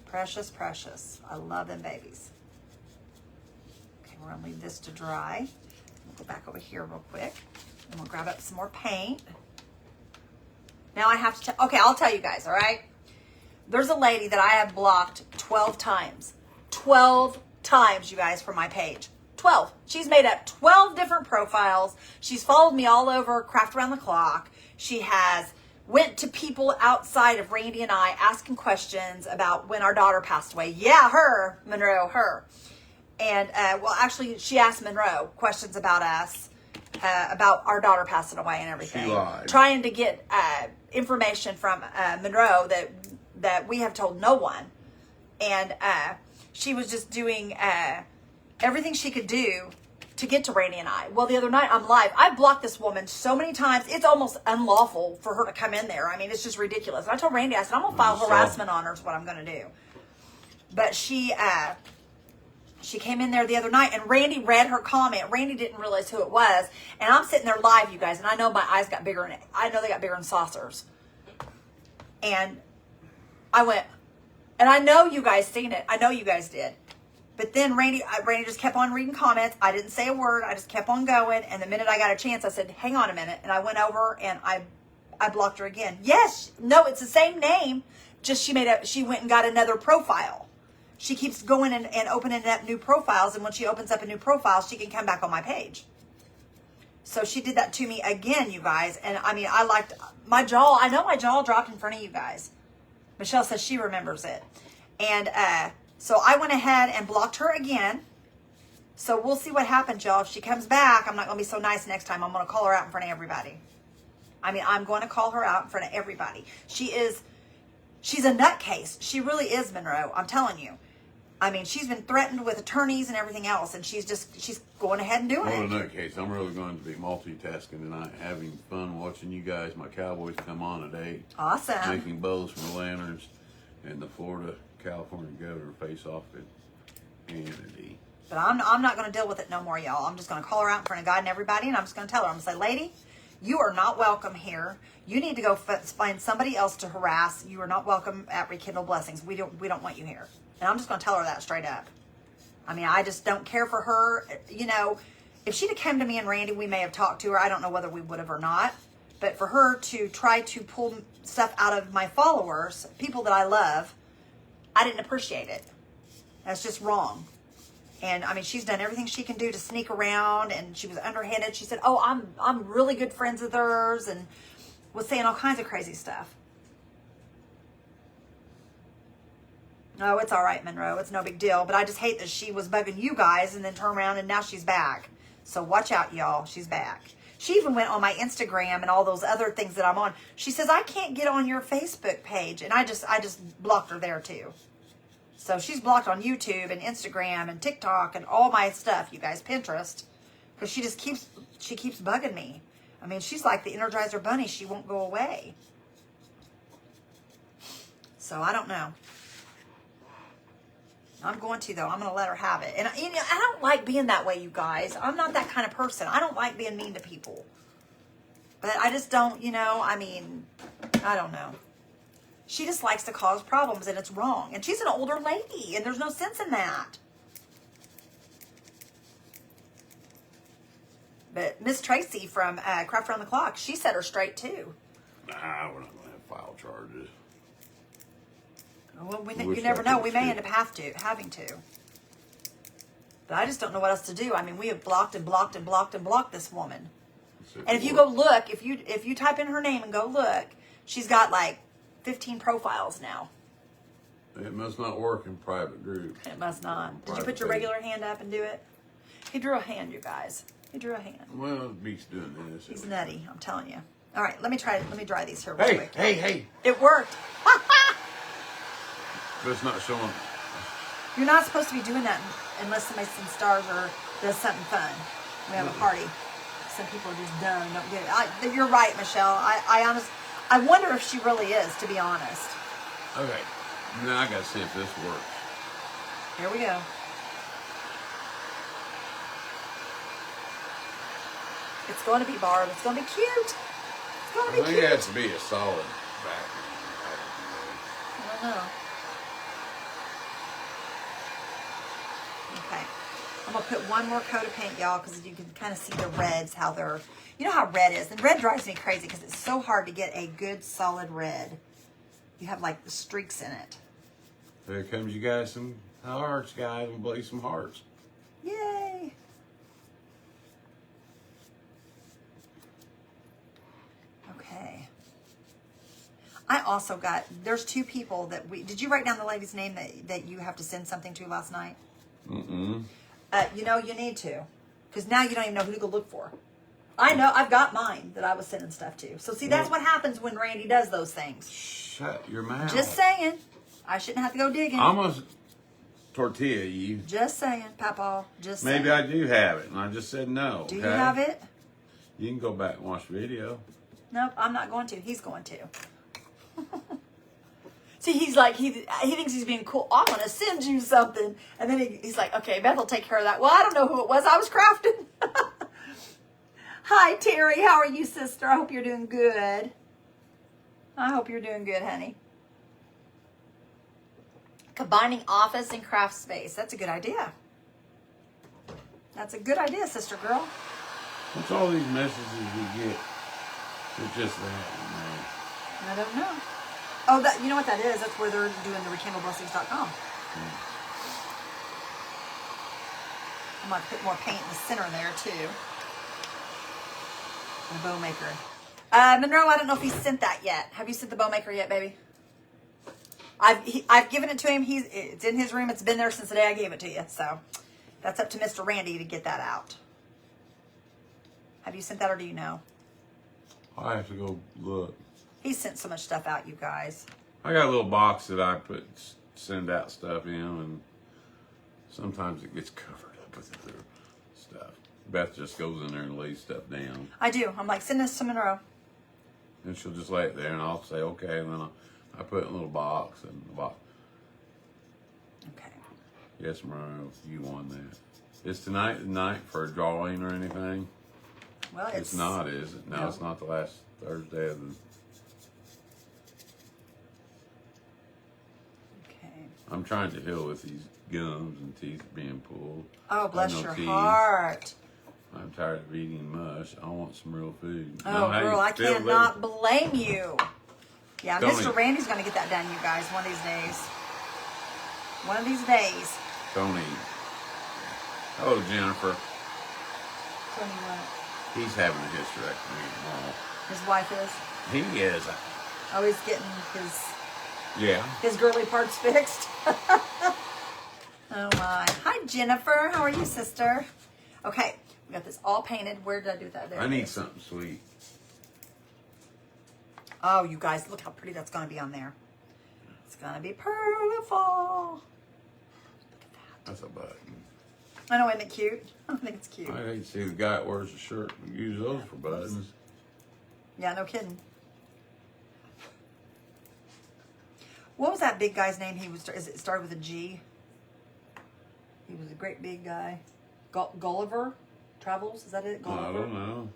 Precious, precious. I love them babies. Okay, we're gonna leave this to dry. We'll go back over here real quick, and we'll grab up some more paint. Now I have to, okay, I'll tell you guys, all right? There's a lady that I have blocked 12 times. 12 times, you guys, from my page. 12. She's made up 12 different profiles. She's followed me all over Craft Around the Clock. She has went to people outside of Randy and I asking questions about when our daughter passed away. Yeah, her, Monroe, her. And, well, actually, she asked Monroe questions about us, about our daughter passing away and everything. She lied. Trying to get information from Monroe that we have told no one. And she was just doing everything she could do to get to Randy and I. Well, the other night I'm live. I blocked this woman so many times. It's almost unlawful for her to come in there. I mean, it's just ridiculous. And I told Randy, I said, I'm going to file harassment on her is what I'm going to do. But she came in there the other night, and Randy read her comment. Randy didn't realize who it was. And I'm sitting there live, you guys, and I know my eyes got bigger, and I know they got bigger than saucers. And I went, and I know you guys seen it. I know you guys did. But then Randy just kept on reading comments. I didn't say a word. I just kept on going. And the minute I got a chance, I said, hang on a minute. And I went over and I blocked her again. Yes. No, it's the same name. Just she went and got another profile. She keeps going and opening up new profiles. And when she opens up a new profile, she can come back on my page. So she did that to me again, you guys. And I mean, I liked my jaw. I know my jaw dropped in front of you guys. Michelle says she remembers it. And, so I went ahead and blocked her again. So we'll see what happens, y'all. If she comes back, I'm not going to be so nice next time. I'm going to call her out in front of everybody. I mean, I'm going to call her out in front of everybody. She's a nutcase. She really is, Monroe. I'm telling you. I mean, she's been threatened with attorneys and everything else, and she's going ahead and doing Well, it. in that case, I'm really going to be multitasking tonight, having fun watching you guys, my Cowboys, come on today. Awesome. Making bows from the lanterns, and the California governor face off at Hannity. But I'm not going to deal with it no more, y'all. I'm just going to call her out in front of God and everybody, and I'm just going to tell her, I'm going to say, lady, you are not welcome here. You need to go find somebody else to harass. You are not welcome at Rekindle Blessings. We don't want you here. And I'm just going to tell her that straight up. I mean, I just don't care for her. You know, if she'd have come to me and Randy, we may have talked to her. I don't know whether we would have or not. But for her to try to pull stuff out of my followers, people that I love, I didn't appreciate it. That's just wrong. And I mean, she's done everything she can do to sneak around, and she was underhanded. She said, "Oh, I'm really good friends with hers," and was saying all kinds of crazy stuff. No, it's all right, Monroe. It's no big deal. But I just hate that she was bugging you guys and then turned around and now she's back. So watch out, y'all. She's back. She even went on my Instagram and all those other things that I'm on. She says, I can't get on your Facebook page. And I just blocked her there too. So she's blocked on YouTube and Instagram and TikTok and all my stuff, you guys, Pinterest. Because she keeps bugging me. I mean, she's like the Energizer Bunny. She won't go away. So I don't know. I'm going to, though. I'm going to let her have it. And, you know, I don't like being that way, you guys. I'm not that kind of person. I don't like being mean to people. But I just don't, you know, I mean, I don't know. She just likes to cause problems, and it's wrong. And she's an older lady, and there's no sense in that. But Miss Tracy from Craft Around the Clock, she set her straight, too. Nah, we're not going to have file charges. Well, you never know. We may end up having to. But I just don't know what else to do. I mean, we have blocked and blocked and blocked and blocked this woman. And if you go look, if you type in her name and go look, she's got like 15 profiles now. It must not work in private groups. It must not. Did you put your regular hand up and do it? He drew a hand, you guys. He drew a hand. Well, Beak's doing this. He's nutty, I'm telling you. All right, let me dry these here real quick. Hey. It worked. But it's not showing. You're not supposed to be doing that unless somebody sends stars or does something fun. We have a party. Some people are just dumb and don't get it. You're right, Michelle. I wonder if she really is, to be honest. Okay. Now I got to see if this works. Here we go. It's going to be Barb. It's going to be cute. It's going to be I think cute. it has to be a solid back. I don't know. Okay. I'm going to put one more coat of paint, y'all, because you can kind of see the reds, how they're... You know how red is? And red drives me crazy because it's so hard to get a good, solid red. You have, like, the streaks in it. There comes you guys some hearts, guys. We'll blaze some hearts. Yay! Okay. I also got... There's two people that we... Did you write down the lady's name that you have to send something to last night? Mm-mm. You know, you need to. Because now you don't even know who to go look for. I know. I've got mine that I was sending stuff to. So, see, that's what happens when Randy does those things. Shut your mouth. Just saying. I shouldn't have to go digging. I'm going to tortilla you. Just saying, Papa. Just Maybe saying. I do have it, and I just said no. Do you okay? have it? You can go back and watch the video. Nope, I'm not going to. He's going to. See, he's like, he thinks he's being cool. I'm going to send you something. And then he's like, okay, Beth will take care of that. Well, I don't know who it was. I was crafting. Hi, Terry. How are you, sister? I hope you're doing good. I hope you're doing good, honey. Combining office and craft space. That's a good idea. That's a good idea, sister girl. What's all these messages we get? It's just that, man. I don't know. Oh, that, you know what that is? That's where they're doing the rekindleblessings.com. I'm going to put more paint in the center there, too. And a bow maker. Monroe, I don't know if he sent that yet. Have you sent the bow maker yet, baby? I've given it to him. It's in his room. It's been there since the day I gave it to you. So that's up to Mr. Randy to get that out. Have you sent that, or do you know? I have to go look. He sent so much stuff out, you guys. I got a little box that I send out stuff in, and sometimes it gets covered up with other stuff. Beth just goes in there and lays stuff down. I do. I'm like, send this to Monroe. And she'll just lay it there, and I'll say, okay, and then I put it in a little box, and the box. Okay. Yes, Monroe, you won that. Is tonight the night for a drawing or anything? Well, It's not, is it? No, it's not the last Thursday of the... Okay. I'm trying to heal with these gums and teeth being pulled. Oh, bless no your teeth. heart. I'm tired of eating mush. I want some real food. Oh, No, girl, I still cannot blame you. Yeah, Tony. Mr. Randy's going to get that done, you guys, one of these days. One of these days. Tony. Hello, Jennifer. Tony, what? He's having a hysterectomy tomorrow. His wife is? He is. Oh, he's getting Yeah. his girly parts fixed. Oh, my. Hi, Jennifer. How are you, sister? Okay, we got this all painted. Where did I do that? There I it need is. something sweet. Oh, you guys, look how pretty that's going to be on there. It's going to be beautiful. Look at that. That's a button. I know, isn't it cute? I think it's cute. I hate to see the guy that wears a shirt and use those for buttons. Yeah, no kidding. What was that big guy's name? It started with a G. He was a great big guy. Gulliver Travels, is that it? Gulliver? I don't know.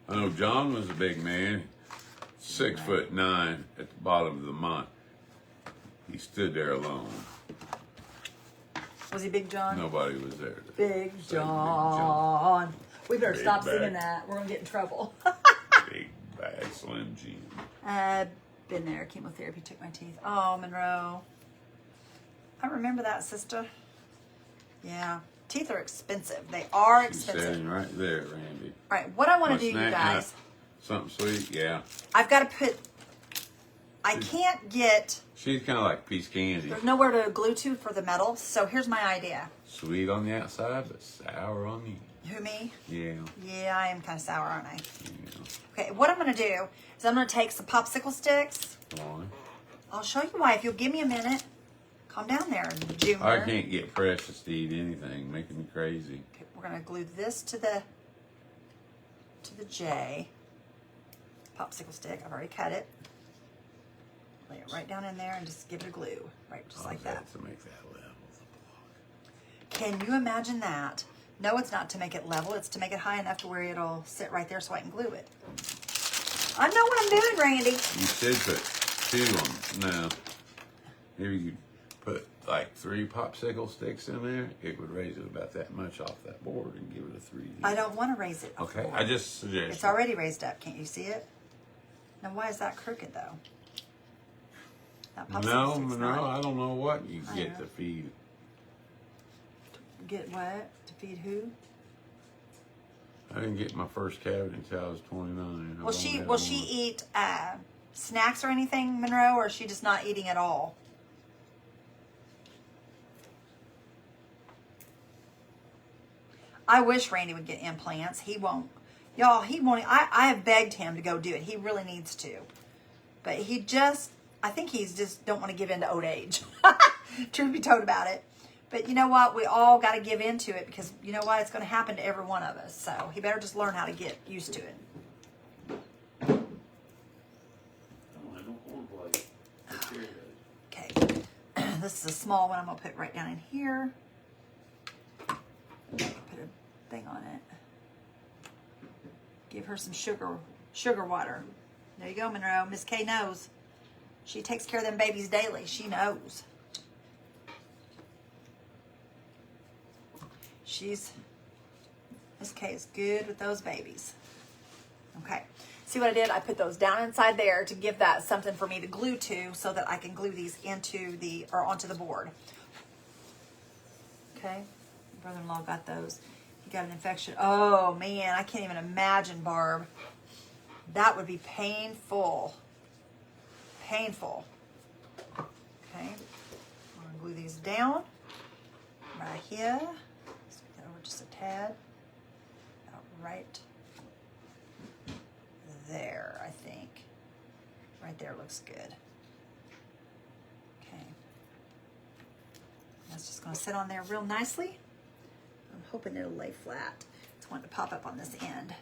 I know John was a big man, 6'9" at the bottom of the month. He stood there alone. Was he Big John? Nobody was there. Big Say John. We better Big stop bag. singing that. We're going to get in trouble. Big bag, Slim Jim. Been there. Chemotherapy took my teeth. Oh, Monroe. I remember that, sister. Yeah. Teeth are expensive. They are She's expensive. sitting right there, Randy. All right. What I want to Want do, you snack? guys, Something sweet, yeah. I've got to put, I can't get, She's kind of like a piece of candy. there's nowhere to glue to for the metal. So here's my idea. Sweet on the outside, but sour on the Who, me? Yeah. Yeah, I am kind of sour, aren't I? Yeah. Okay, what I'm going to do is I'm going to take some popsicle sticks. Come on. I'll show you why. If you'll give me a minute. Calm down there, Junior. I can't get Precious to eat anything, making me crazy. Okay, we're going to glue this to the J. Popsicle stick. I've already cut it. Lay it right down in there and just give it a glue. Right, just like that. To make that level of the block. Can you imagine that? No, it's not to make it level. It's to make it high enough to where it'll sit right there so I can glue it. I know what I'm doing, Randy. You should put 2 on. No. Maybe you put like 3 popsicle sticks in there. It would raise it about that much off that board and give it a 3D. I don't want to raise it. off the Okay, board. I just suggest. It's already raised up. Can't you see it? Now, why is that crooked, though? That popsicle stick's No, not. I don't know what you I get know. to feed. Get what? To feed who? I didn't get my first cavity until I was 29. Will she eat snacks or anything, Monroe, or is she just not eating at all? I wish Randy would get implants. He won't. Y'all, he won't. I have begged him to go do it. He really needs to. But I think he's just don't want to give in to old age. Truth be told about it. But you know what? We all got to give in to it because you know what? It's going to happen to every one of us. So he better just learn how to get used to it. Okay. This is a small one. I'm going to put right down in here. Put a thing on it. Give her some sugar water. There you go, Monroe. Miss K knows. She takes care of them babies daily. She knows. Miss K is good with those babies. Okay. See what I did? I put those down inside there to give that something for me to glue to so that I can glue these onto the board. Okay. Brother-in-law got those. He got an infection. Oh man, I can't even imagine, Barb. That would be painful. Painful. Okay. I'm gonna glue these down right here. Scoot that over just a tad. About right there, I think. Right there looks good. Okay. That's just gonna sit on there real nicely. I'm hoping it'll lay flat. It's wanting to pop up on this end.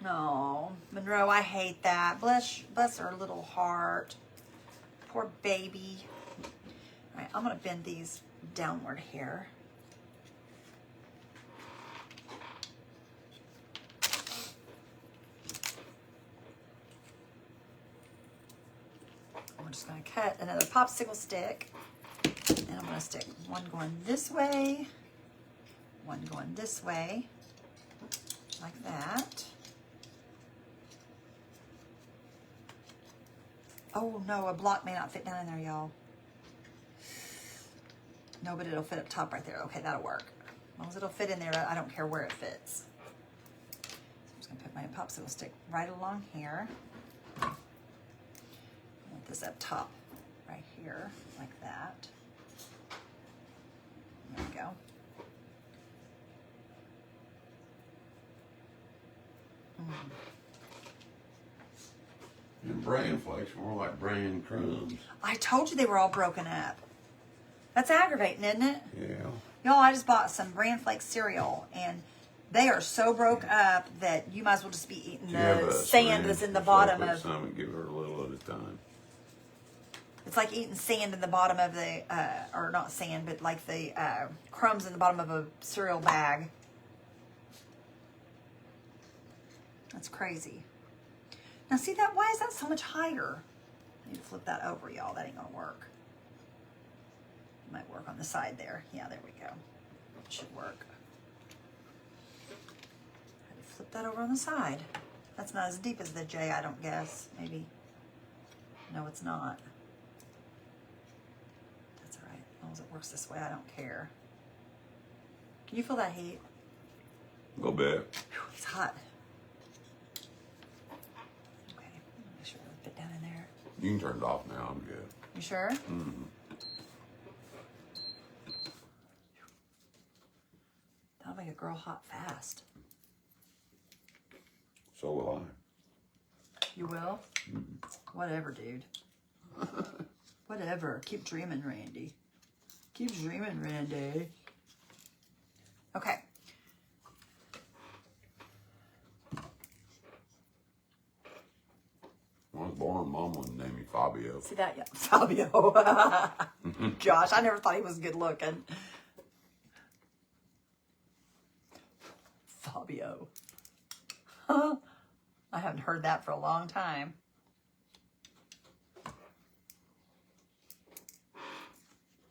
No, Monroe, I hate that. Bless her little heart. Poor baby. All right, I'm gonna bend these downward here. We're just gonna cut another popsicle stick, and I'm gonna stick one going this way, one going this way, like that. Oh no, a block may not fit down in there, y'all. No, but it'll fit up top right there. Okay, that'll work. As long as it'll fit in there, I don't care where it fits. So I'm just gonna put my popsicle stick right along here. I want this up top right here, like that. There we go. And bran flakes more like bran crumbs. I told you they were all broken up. That's aggravating, isn't it? Yeah. Y'all, I just bought some bran flake cereal, and they are so broke up that you might as well just be eating the sand that's in the bottom of. Some and give her a little at a time. It's like eating sand in the bottom of the, or not sand, but like the crumbs in the bottom of a cereal bag. That's crazy. Now see that? Why is that so much higher? I need to flip that over, y'all. That ain't gonna work. It might work on the side there. Yeah, there we go. It should work. I had to flip that over on the side. That's not as deep as the J, I don't guess. Maybe. No, it's not. That's all right. As long as it works this way, I don't care. Can you feel that heat? A little bit. Whew, it's hot. Okay, make sure it'll fit down in there. You can turn it off now. I'm good. You sure? Mm-hmm. That'll make a girl hot fast. So will I. You will? Mm-hmm. Whatever, dude. Whatever. Keep dreaming, Randy. Keep dreaming, Randy. Okay. When I was born, Mom would name me Fabio. See that? Yeah. Fabio. Gosh, I never thought he was good looking. Fabio. Huh? I haven't heard that for a long time.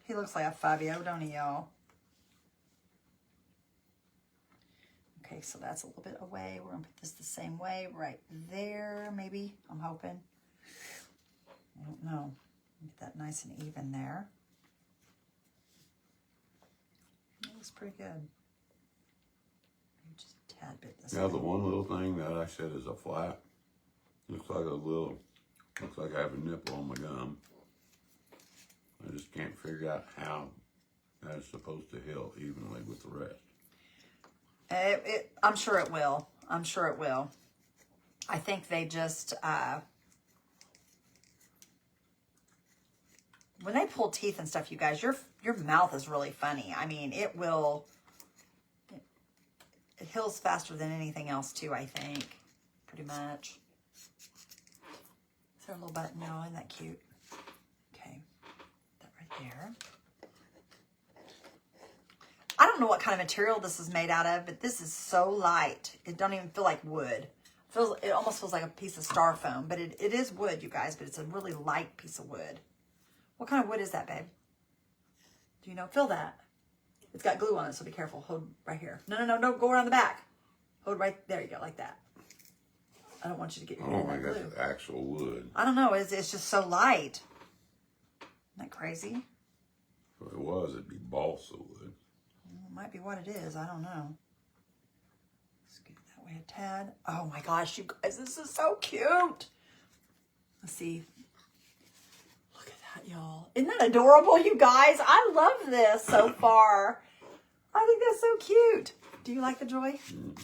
He looks like a Fabio, don't he, y'all? Okay, so that's a little bit away. We're gonna put this the same way, right there, maybe. I'm hoping. I don't know. Get that nice and even there. That looks pretty good. Maybe just a tad bit this Yeah, way. the one little thing that I said is a flat. Looks like I have a nipple on my gum. I just can't figure out how that's supposed to heal evenly with the rest. I'm sure it will. I'm sure it will. I think they just, when they pull teeth and stuff, you guys, your mouth is really funny. I mean, it heals faster than anything else too, I think. Pretty much. Is there a little button? No, isn't that cute? Okay. That right there. I don't know what kind of material this is made out of, but this is so light. It don't even feel like wood. It almost feels like a piece of styrofoam, but it is wood, you guys, but it's a really light piece of wood. What kind of wood is that, babe? Do you know? Feel that. It's got glue on it, so be careful. Hold right here. No, don't go around the back. Hold right there. You go, like that. I don't want you to get your I hand don't in think that glue. that's actual wood. I don't know. It's just so light. Isn't that crazy? If it was, it'd be balsa wood. Well, it might be what it is. I don't know. Let's get that way a tad. Oh my gosh, you guys, this is so cute. Let's see. Look at that, y'all. Isn't that adorable, you guys? I love this so far. I think that's so cute. Do you like the joy? Mm.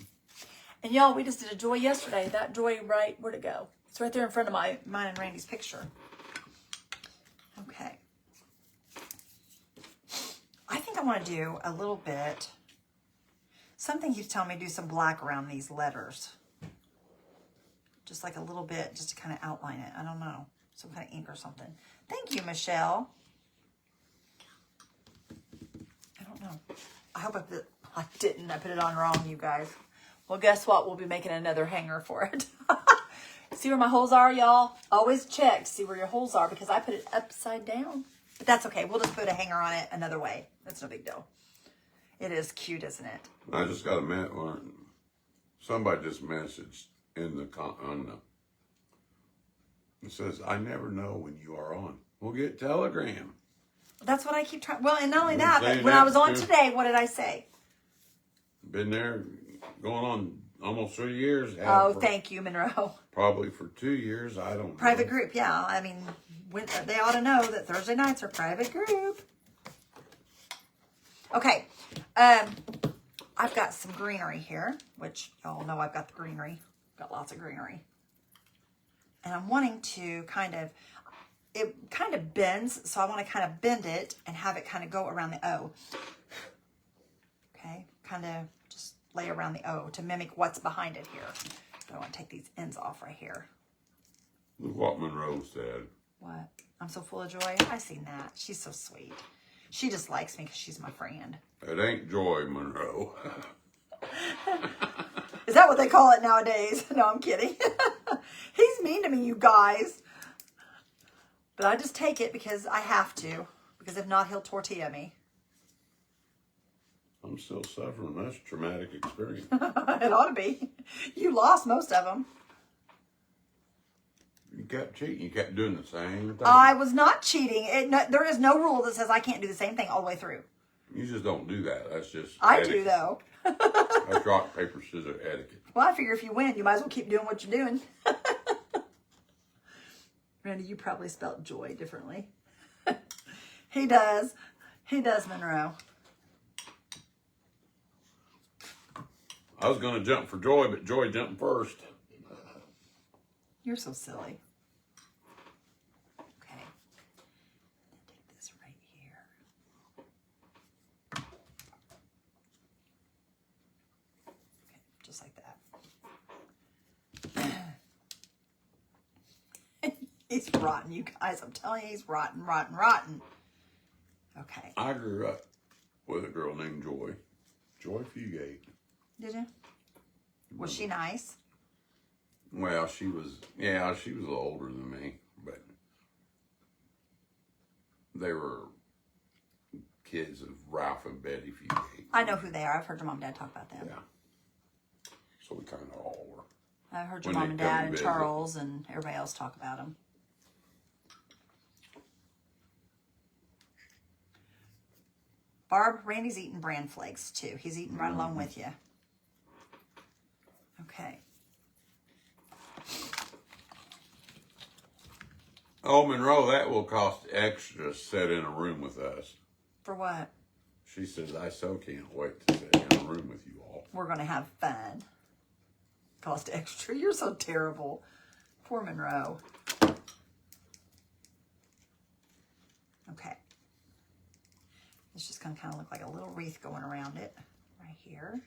And y'all, we just did a joy yesterday. That joy, right, where'd it go? It's right there in front of mine and Randy's picture. Okay. I think I want to do a little bit. Something keeps telling me to do some black around these letters. Just like a little bit, just to kind of outline it. I don't know. Some kind of ink or something. Thank you, Michelle. I don't know. I hope I didn't. I put it on wrong, you guys. Well, guess what? We'll be making another hanger for it. See where my holes are, y'all? Always check to see where your holes are because I put it upside down. But that's okay. We'll just put a hanger on it another way. That's no big deal. It is cute, isn't it? I just got a somebody just messaged in the it says, I never know when you are on. We'll get telegram. That's what I keep trying. Well, and not only that, but when I was on today, what did I say? Been there going on almost 3 years. Oh, thank you, Monroe. Probably for 2 years. I don't know. Private group, yeah. I mean, they ought to know that Thursday nights are private group. Okay. I've got some greenery here, which y'all know I've got the greenery. Got lots of greenery. And I'm wanting to it kind of bends, so I want to kind of bend it and have it kind of go around the O. Okay, kind of just lay around the O to mimic what's behind it here. But I want to take these ends off right here. Look what Monroe said. What? I'm so full of joy. I seen that. She's so sweet. She just likes me because she's my friend. It ain't joy, Monroe. Is that what they call it nowadays? No, I'm kidding. He's mean to me, you guys. But I just take it because I have to. Because if not, he'll tortilla me. I'm still suffering. That's a traumatic experience. It ought to be. You lost most of them. You kept cheating. You kept doing the same thing. I was not cheating. There is no rule that says I can't do the same thing all the way through. You just don't do that. That's just I etiquette. do, though. That's rock, paper, scissors etiquette. Well, I figure if you win, you might as well keep doing what you're doing. Randy, you probably spelled joy differently. He does. He does, Monroe. I was going to jump for Joy, but Joy jumped first. You're so silly. Okay. Take this right here. Okay, just like that. He's rotten, you guys. I'm telling you, he's rotten, rotten, rotten. Okay. I grew up with a girl named Joy. Joy Fugate. Did you? Was she nice? Well, she was a little older than me, but they were kids of Ralph and Betty Fugate. I know who they are. I've heard your mom and dad talk about them. Yeah. So we kind of all were. I heard your When mom they and come dad to and visit. Charles and everybody else talk about them. Barb, Randy's eating bran flakes too. He's eating right along with you. Okay. Oh, Monroe, that will cost extra to sit in a room with us. For what? She says, I so can't wait to sit in a room with you all. We're going to have fun. Cost extra. You're so terrible. Poor Monroe. Okay. It's just going to kind of look like a little wreath going around it right here.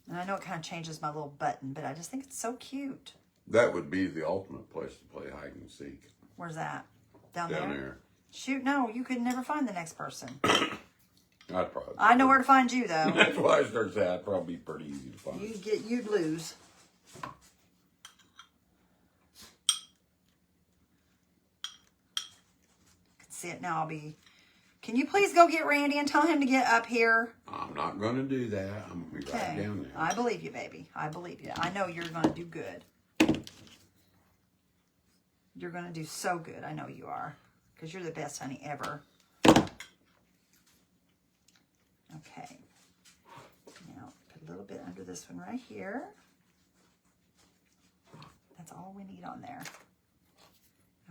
And I know it kind of changes my little button, but I just think it's so cute. That would be the ultimate place to play hide and seek. Where's that? Down Down there? there. Shoot, no, you could never find the next person. I'd probably. I know where to find you, though. That's why I started saying I'd probably be pretty easy to find. You'd lose. see it now. Can you please go get Randy and tell him to get up here? I'm not going to do that. I'm going to be right down there. I believe you, baby. I believe you. I know you're going to do good. You're going to do so good. I know you are. Because you're the best honey ever. Okay. Now, put a little bit under this one right here. That's all we need on there.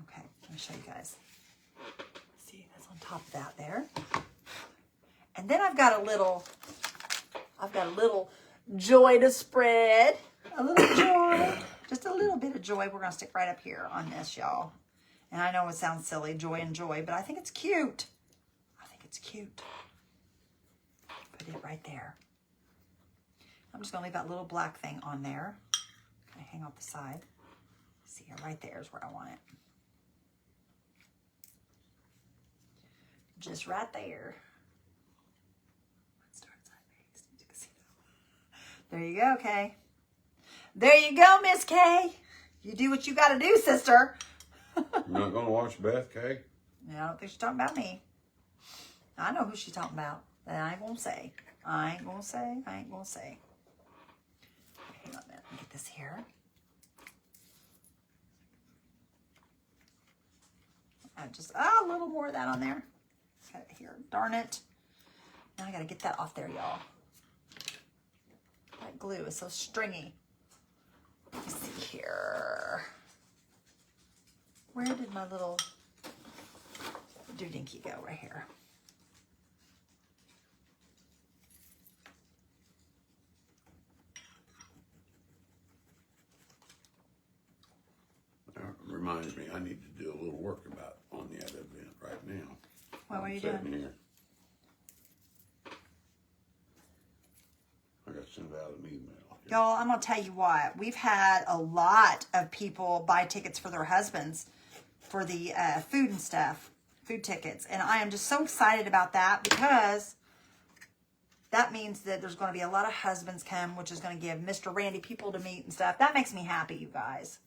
Okay, let me show you guys. See, that's on top of that there. And then I've got a little joy to spread. A little joy. Just a little bit of joy. We're going to stick right up here on this, y'all. And I know it sounds silly, joy and joy, but I think it's cute. I think it's cute. Put it right there. I'm just going to leave that little black thing on there. Kind of hang off the side. See here, right there is where I want it. Just right there. Start sideways. There you go, Kay. There you go, Miss Kay. You do what you got to do, sister. You're not going to watch Beth, Kay? Yeah, I don't think she's talking about me. I know who she's talking about. But I ain't going to say. I ain't going to say. Hang on a minute. Let me get this here. Just a little more of that on there. Got it here. Darn it. Now I got to get that off there, y'all. That glue is so stringy. Let me see here. Where did my little doodinky go? Right here. That reminds me, I need to do a little work on the other event right now. What were you doing? Here. I got sent out an email. Y'all, I'm going to tell you what. We've had a lot of people buy tickets for their husbands for the food and stuff, food tickets. And I am just so excited about that because that means that there's going to be a lot of husbands come, which is going to give Mr. Randy people to meet and stuff. That makes me happy, you guys.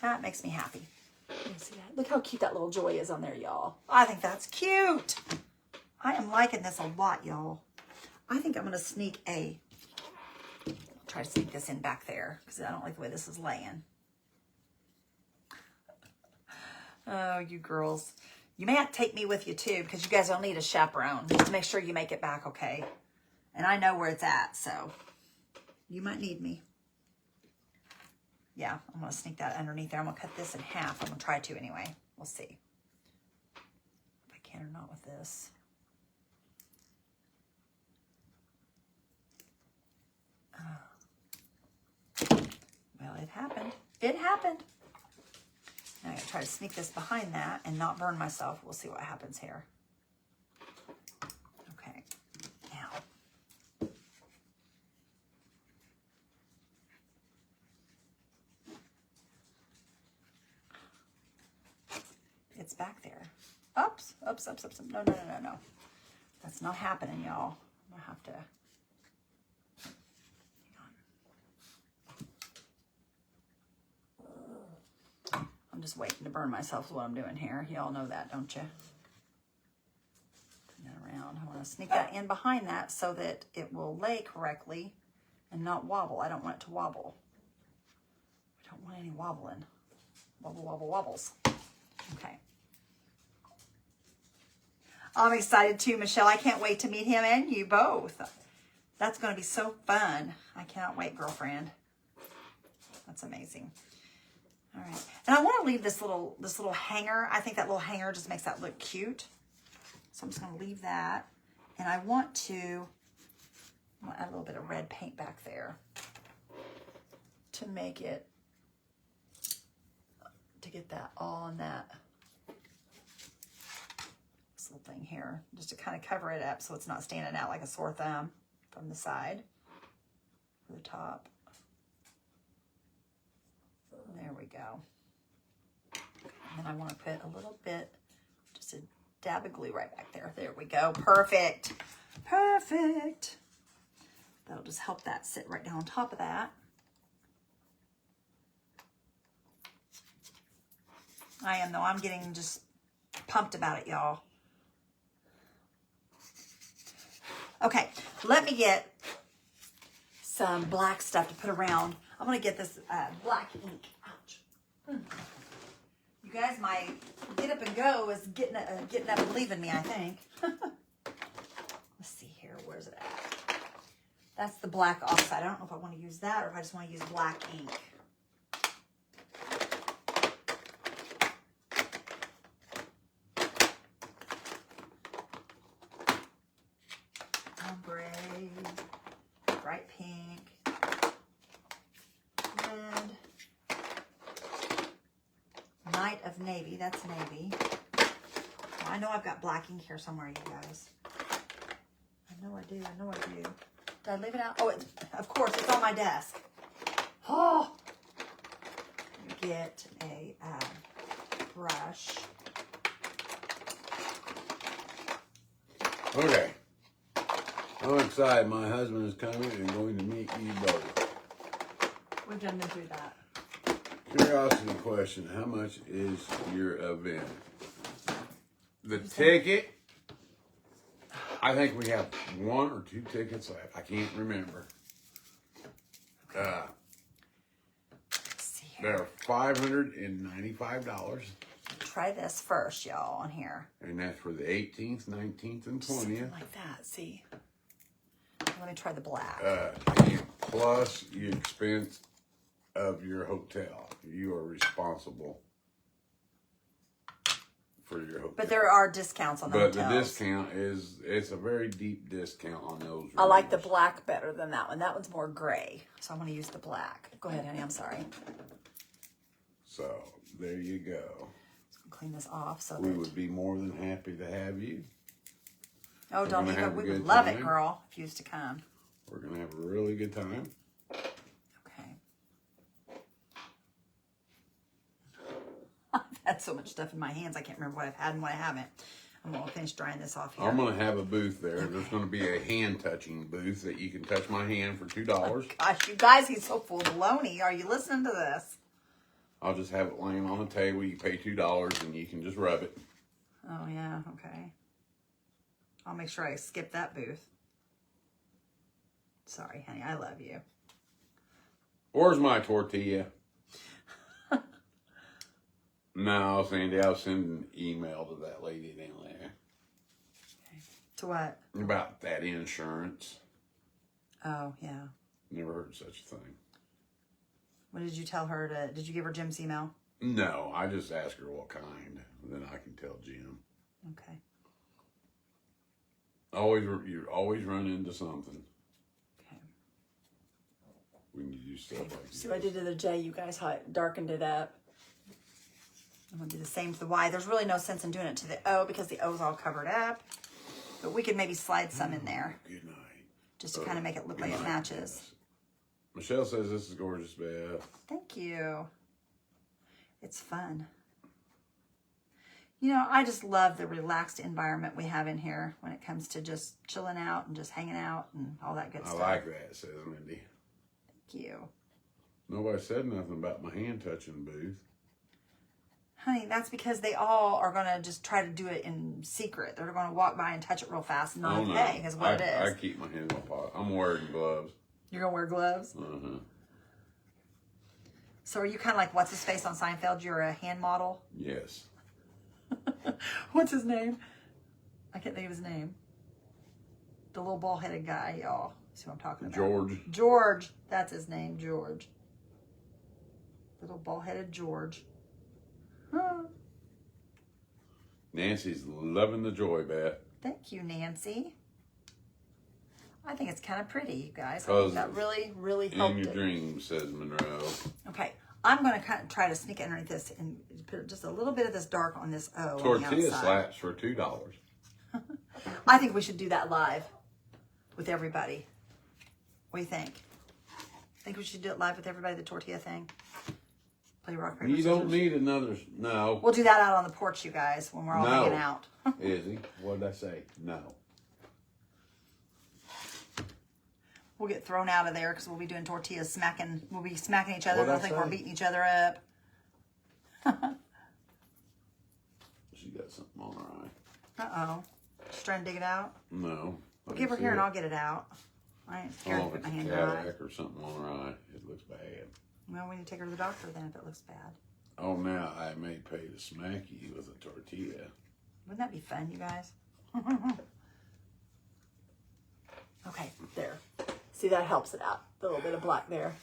That makes me happy. You see that? Look how cute that little joy is on there, y'all. I think that's cute. I am liking this a lot, y'all. I think I'm going to try to sneak this in back there because I don't like the way this is laying. Oh, you girls. You may have to take me with you too because you guys don't need a chaperone. Just make sure you make it back okay. And I know where it's at, so you might need me. Yeah, I'm going to sneak that underneath there. I'm going to cut this in half. I'm going to try to anyway. We'll see if I can or not with this. Well, it happened. It happened. Now I'm going to try to sneak this behind that and not burn myself. We'll see what happens here. Okay. Now. It's back there. Oops. Oops. No. That's not happening, y'all. I'm going to have to... I'm just waiting to burn myself is what I'm doing here. Y'all know that, don't you? Turn that around. I want to sneak that in behind that so that it will lay correctly and not wobble. I don't want it to wobble. I don't want any wobbling. Wobbles. Okay. I'm excited too, Michelle. I can't wait to meet him and you both. That's going to be so fun. I cannot wait, girlfriend. That's amazing. All right, and I want to leave this little hanger. I think that little hanger just makes that look cute. So I'm just going to leave that. And I want to add a little bit of red paint back there to make it, to get that all on that this little thing here, just to kind of cover it up so it's not standing out like a sore thumb from the side to the top. There we go. And then I want to put a little bit, just a dab of glue right back there. There we go. Perfect. Perfect. That'll just help that sit right down on top of that. I am, though. I'm getting just pumped about it, y'all. Okay, let me get some black stuff to put around. I'm going to get this black ink. Ouch. You guys, my get up and go is getting up and leaving me, I think. Let's see here. Where's it at? That's the black oxide. I don't know if I want to use that or if I just want to use black ink. Ombre, bright pink, red, night of navy. That's navy. Well, I know I've got black ink here somewhere, you guys. I know I do. I know I do. Did I leave it out? Oh, of course, it's on my desk. Oh! Get a brush. Okay. I'm excited. My husband is coming and going to meet you both. We've done been through that. Curiosity question. How much is your event? The ticket, I think we have 1 or 2 tickets left. I can't remember. Let's see here. They're $595. Try this first, y'all, on here. And that's for the 18th, 19th, and 20th. Something like that. See? Let me try the black. Plus the expense of your hotel. You are responsible for your hotel. But there are discounts on the But hotels. the discount it's a very deep discount on those rooms. I like the black better than that one. That one's more gray. So I'm going to use the black. Go ahead, honey. I'm sorry. So, there you go. Clean this off so We that... would be more than happy to have you. Oh, We're don't gonna even... have a We good would love it, time. girl, if you used to come. We're going to have a really good time. Okay. I've had so much stuff in my hands, I can't remember what I've had and what I haven't. I'm going to finish drying this off here. I'm going to have a booth there. There's going to be a hand-touching booth that you can touch my hand for $2. Gosh, you guys, he's so full of baloney. Are you listening to this? I'll just have it laying on the table. You pay $2 and you can just rub it. Oh, yeah, okay. I'll make sure I skip that booth. Sorry, honey, I love you. Where's my tortilla? No, Sandy, I'll send an email to that lady down there. To what? About that insurance. Oh, yeah. Never heard such a thing. What did you tell her to... Did you give her Jim's email? No, I just ask her what kind. Then I can tell Jim. Okay. You always run into something Okay. when you do stuff like See this. what I did to the J, you guys, how I darkened it up. I'm going to do the same to the Y. There's really no sense in doing it to the O because the O's all covered up. But we could maybe slide some in there Good night. just to kind of make it look like it matches. Michelle says this is gorgeous, Beth. Thank you. It's fun. You know, I just love the relaxed environment we have in here when it comes to just chilling out and just hanging out and all that good I stuff. like that, says Mindy. Thank you. Nobody said nothing about my hand touching booth. Honey, that's because they all are going to just try to do it in secret. They're going to walk by and touch it real fast and not pay is what it is. I keep my hands in my pocket. I'm wearing gloves. You're going to wear gloves? Uh-huh. So are you kind of like what's-his-face on Seinfeld? You're a hand model? Yes. What's his name? I can't think of his name. The little bald-headed guy, y'all. See what I'm talking about? George. George. That's his name, George. Little bald-headed George. Huh. Nancy's loving the joy, Beth. Thank you, Nancy. I think it's kind of pretty, you guys. I think that really, really helped In your it. dreams, says Monroe. Okay, I'm going to kind of try to sneak it underneath this and put just a little bit of this dark on this O on the Tortilla outside. slaps for $2. I think we should do that live with everybody. What do you think? Think we should do it live with everybody, the tortilla thing? Play rock, paper, You don't scissors? need another. No. We'll do that out on the porch, you guys, when we're all No. hanging out. Izzy, what did I say? No. We'll get thrown out of there because we'll be doing tortillas, smacking. We'll be smacking each other. What'd They'll I think we're say? beating each other up. got something on her eye. Uh-oh. She's trying to dig it out? No. Well, give her here and I'll get it out. I ain't scared to Oh, put my it's a hand in her eye. cataract or something on her eye. It looks bad. Well, we need to take her to the doctor then if it looks bad. Oh, now I may pay to smack you with a tortilla. Wouldn't that be fun, you guys? Okay, there. See, that helps it out. The little bit of black there.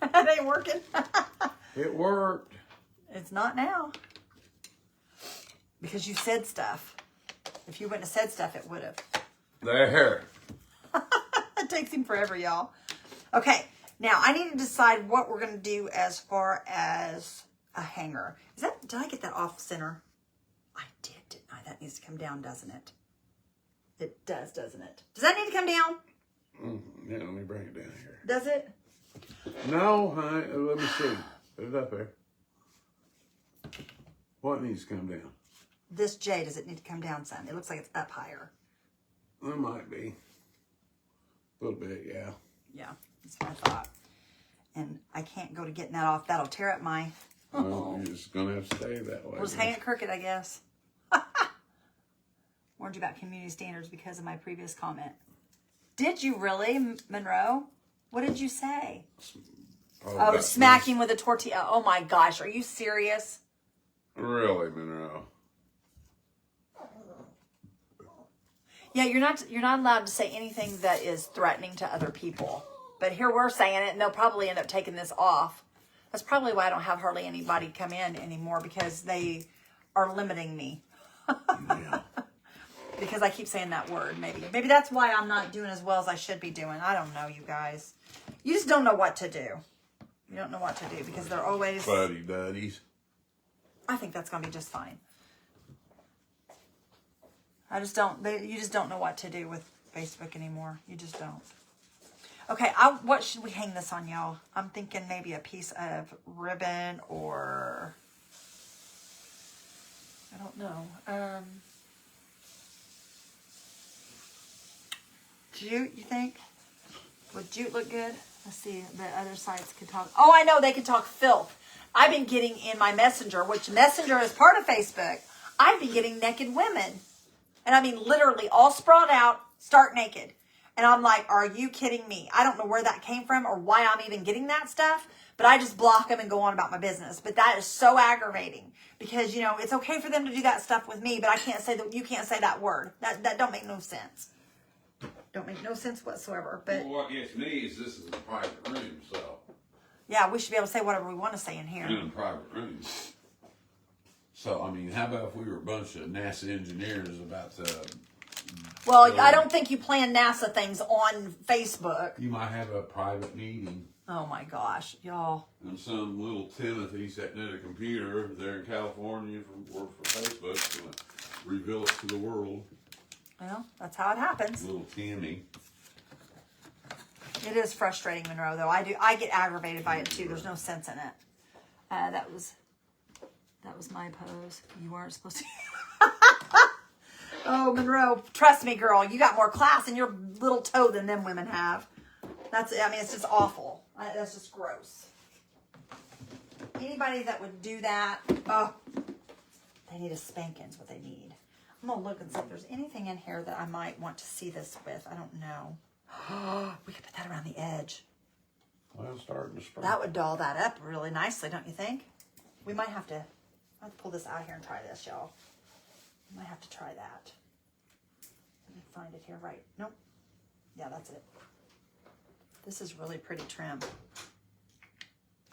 It ain't working. It worked. It's not now. Because you said stuff. If you wouldn't have said stuff, it would have. There. It takes him forever, y'all. Okay, now I need to decide what we're going to do as far as a hanger. Did I get that off center? I did, didn't I? That needs to come down, doesn't it? It does, doesn't it? Does that need to come down? Yeah, let me bring it down here. Does it? No, honey, let me see. Put it up there. What needs to come down? This J, does it need to come down some? It looks like it's up higher. It might be. A little bit, yeah. Yeah, that's what I thought. And I can't go to getting that off. That'll tear up my... Well, you're just going to have to stay that way. We'll just hang it crooked, I guess. Warned you about community standards because of my previous comment. Did you really, Monroe? What did you say? Probably Smacking with a tortilla. Oh my gosh, are you serious? Really, Monroe? Yeah, you're not allowed to say anything that is threatening to other people. But here we're saying it, and they'll probably end up taking this off. That's probably why I don't have hardly anybody come in anymore, because they are limiting me. Yeah. Because I keep saying that word, maybe. Maybe that's why I'm not doing as well as I should be doing. I don't know, you guys. You just don't know what to do. You don't know what to do because they're always... Fuddy-duddies. I think that's going to be just fine. I just don't... You just don't know what to do with Facebook anymore. You just don't. Okay, what should we hang this on, y'all? I'm thinking maybe a piece of ribbon or... I don't know. Jute, you think? Would jute look good? Let's see. The other sites could talk. Oh, I know. They could talk filth. I've been getting in my Messenger, which Messenger is part of Facebook. I've been getting naked women. And I mean, literally all sprawled out, stark naked. And I'm like, are you kidding me? I don't know where that came from or why I'm even getting that stuff. But I just block them and go on about my business. But that is so aggravating. Because, you know, it's okay for them to do that stuff with me. But I can't say that. You can't say that word. That don't make no sense. Don't make no sense whatsoever. But Well, what gets me is this is a private room, so. yeah, we should be able to say whatever we want to say in here. In a private room. So, I mean, how about if we were a bunch of NASA engineers about to... Well, I don't think you plan NASA things on Facebook. You might have a private meeting. Oh my gosh, y'all. And some little Timothy sitting at a computer there in California for Facebook going to reveal it to the world. Well, that's how it happens. Little Timmy. It is frustrating, Monroe, though. I get aggravated by it too. There's no sense in it. That was my pose. You weren't supposed to. Oh, Monroe, trust me, girl. You got more class in your little toe than them women have. It's just awful. That's just gross. Anybody that would do that, they need a spanking's what they need. I'm going to look and see if there's anything in here that I might want to see this with. I don't know. We could put that around the edge. Well, starting to spring. That would doll that up really nicely, don't you think? We might have to... I'll pull this out here and try this, y'all. We might have to try that. Let me find it here. Right. Nope. Yeah, that's it. This is really pretty trim.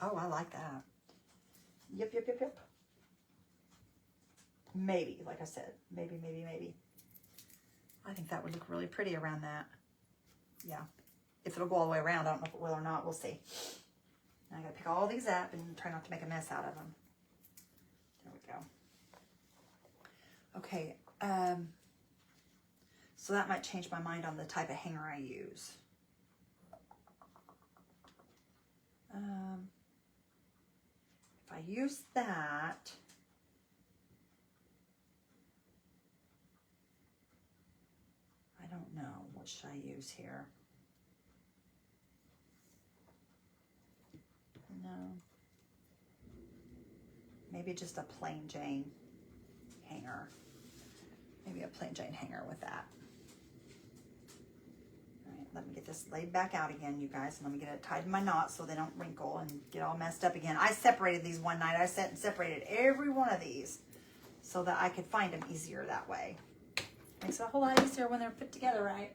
Oh, I like that. Yep. Maybe, like I said. Maybe. I think that would look really pretty around that. Yeah. If it'll go all the way around, I don't know if it will or not. We'll see. Now I gotta pick all these up and try not to make a mess out of them. There we go. Okay. So that might change my mind on the type of hanger I use. If I use that, I don't know. What should I use here? Maybe just a plain Jane hanger. Maybe a plain Jane hanger with that. All right, let me get this laid back out again, you guys. And let me get it tied in my knot so they don't wrinkle and get all messed up again. I separated these one night. I separated every one of these so that I could find them easier that way. Makes it a whole lot easier when they're put together, right?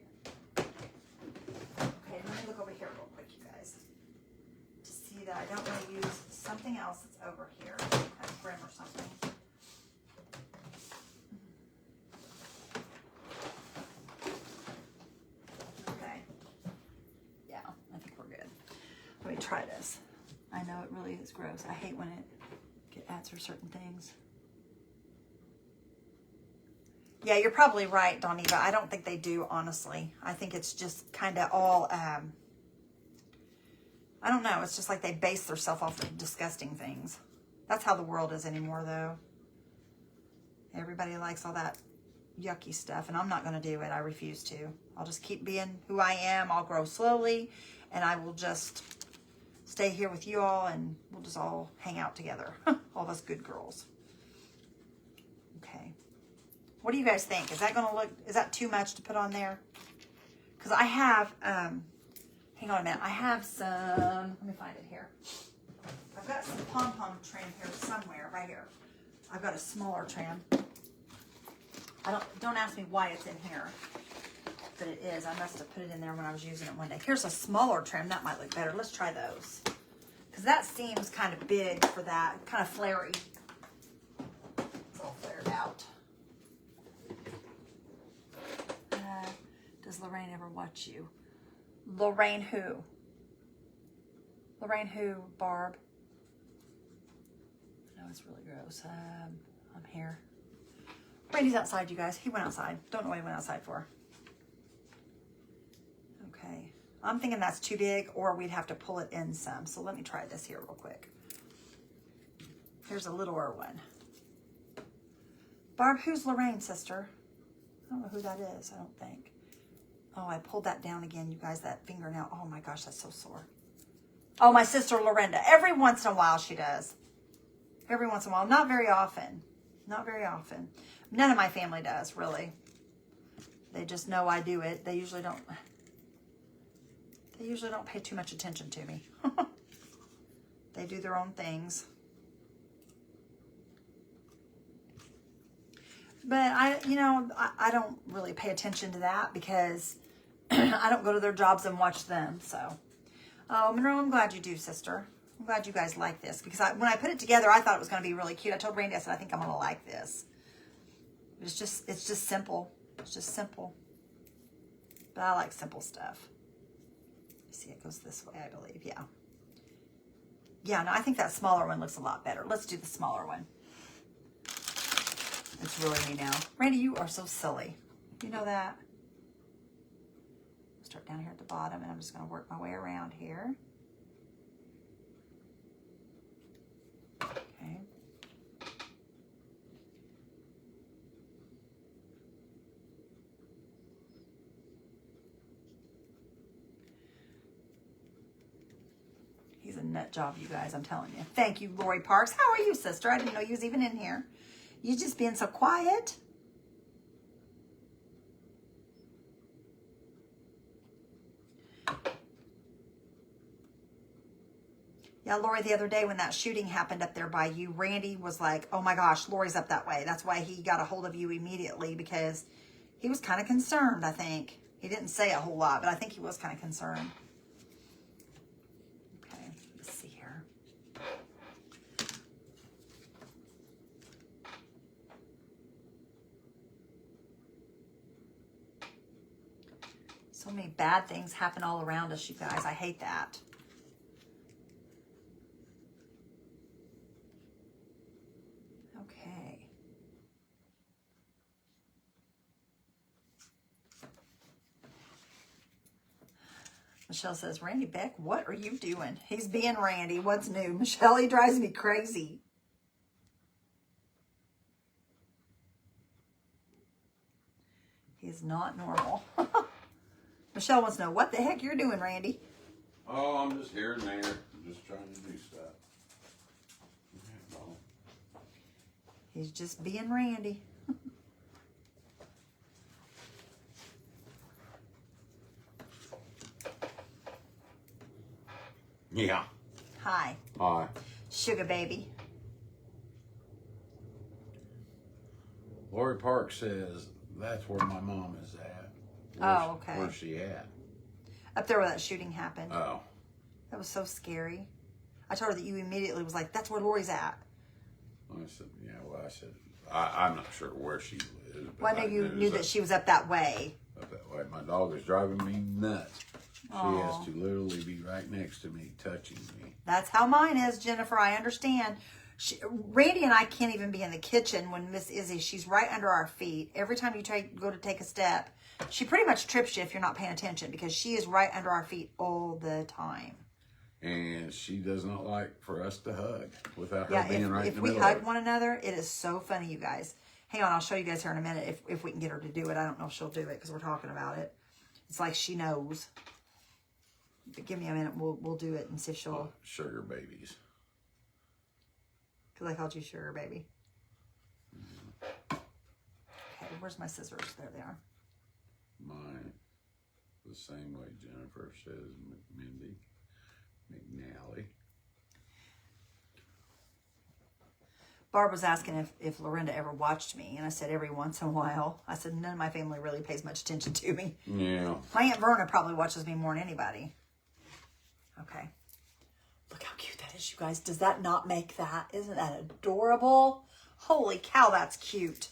Okay, let me look over here real quick, you guys. To see that I don't want to use something else that's over here, a brim or something. Okay. Yeah, I think we're good. Let me try this. I know it really is gross. I hate when it answers certain things. Yeah, you're probably right, Doniva. I don't think they do, honestly. I think it's just kind of all, I don't know. It's just like they base themselves off of disgusting things. That's how the world is anymore, though. Everybody likes all that yucky stuff, and I'm not going to do it. I refuse to. I'll just keep being who I am. I'll grow slowly, and I will just stay here with you all, and we'll just all hang out together. All of us good girls. Okay. What do you guys think? Is that going to look, is that too much to put on there? Because I have, hang on a minute. I have some, let me find it here. I've got some pom-pom trim here somewhere, right here. I've got a smaller trim. Don't ask me why it's in here, but it is. I must have put it in there when I was using it one day. Here's a smaller trim. That might look better. Let's try those. Because that seems kind of big for that, kind of flary. It's all flared out. Does Lorraine ever watch you? Lorraine who? Lorraine who, Barb? No, it's really gross. I'm here. Randy's outside, you guys. He went outside. Don't know what he went outside for. Okay. I'm thinking that's too big, or we'd have to pull it in some. So let me try this here real quick. Here's a littler one. Barb, who's Lorraine, sister? I don't know who that is, I don't think. Oh, I pulled that down again, you guys, that fingernail. Oh my gosh, that's so sore. Oh, my sister Lorinda. Every once in a while she does. Every once in a while. Not very often. Not very often. None of my family does, really. They just know I do it. They usually don't pay too much attention to me. They do their own things. But I don't really pay attention to that because I don't go to their jobs and watch them. So, oh, Monroe, I'm glad you do, sister. I'm glad you guys like this because when I put it together, I thought it was going to be really cute. I told Randy, I said, I think I'm going to like this. It's just simple. It's just simple. But I like simple stuff. See, it goes this way, I believe. Yeah. Yeah, no, I think that smaller one looks a lot better. Let's do the smaller one. It's really me now. Randy, you are so silly. You know that? Start down here at the bottom, and I'm just going to work my way around here. Okay. He's a nut job, you guys, I'm telling you. Thank you, Lori Parks. How are you, sister? I didn't know you was even in here. You just being so quiet. Yeah, Lori, the other day when that shooting happened up there by you, Randy was like, oh my gosh, Lori's up that way. That's why he got a hold of you immediately because he was kind of concerned, I think. He didn't say a whole lot, but I think he was kind of concerned. Okay, let's see here. So many bad things happen all around us, you guys. I hate that. Okay. Michelle says, Randy Beck, what are you doing? He's being Randy. What's new? Michelle, he drives me crazy. He's not normal. Michelle wants to know what the heck you're doing, Randy. Oh, I'm just here and there just trying to do stuff. Yeah, no. He's just being Randy. Yeah. Hi, Hi. sugar baby. Lori Park says that's where my mom is at. Oh, okay. Where's she at? Up there where that shooting happened. Oh. That was so scary. I told her that you immediately was like, that's where Lori's at. I said, yeah, well, I said, I'm not sure where she lives. But Well, I know you knew that she was up that way. Up that way. My dog is driving me nuts. She Aw. has to literally be right next to me, touching me. That's how mine is, Jennifer. I understand. Randy and I can't even be in the kitchen when Miss Izzy, she's right under our feet. Every time you go to take a step, she pretty much trips you if you're not paying attention because she is right under our feet all the time. And she does not like for us to hug without her being right in the if we middle hug of it. one another, it is so funny, you guys. Hang on, I'll show you guys here in a minute if we can get her to do it. I don't know if she'll do it because we're talking about it. It's like she knows. But give me a minute. We'll do it and see if she'll. Sugar babies. Because I called you sugar baby. Okay, where's my scissors? There they are. Mine, the same way Jennifer says, Mindy McNally. Barb was asking if Lorinda ever watched me, and I said every once in a while. I said none of my family really pays much attention to me. Yeah. My Aunt Verna probably watches me more than anybody. Okay. Look how cute that is, you guys. Does that not make that? Isn't that adorable? Holy cow, that's cute.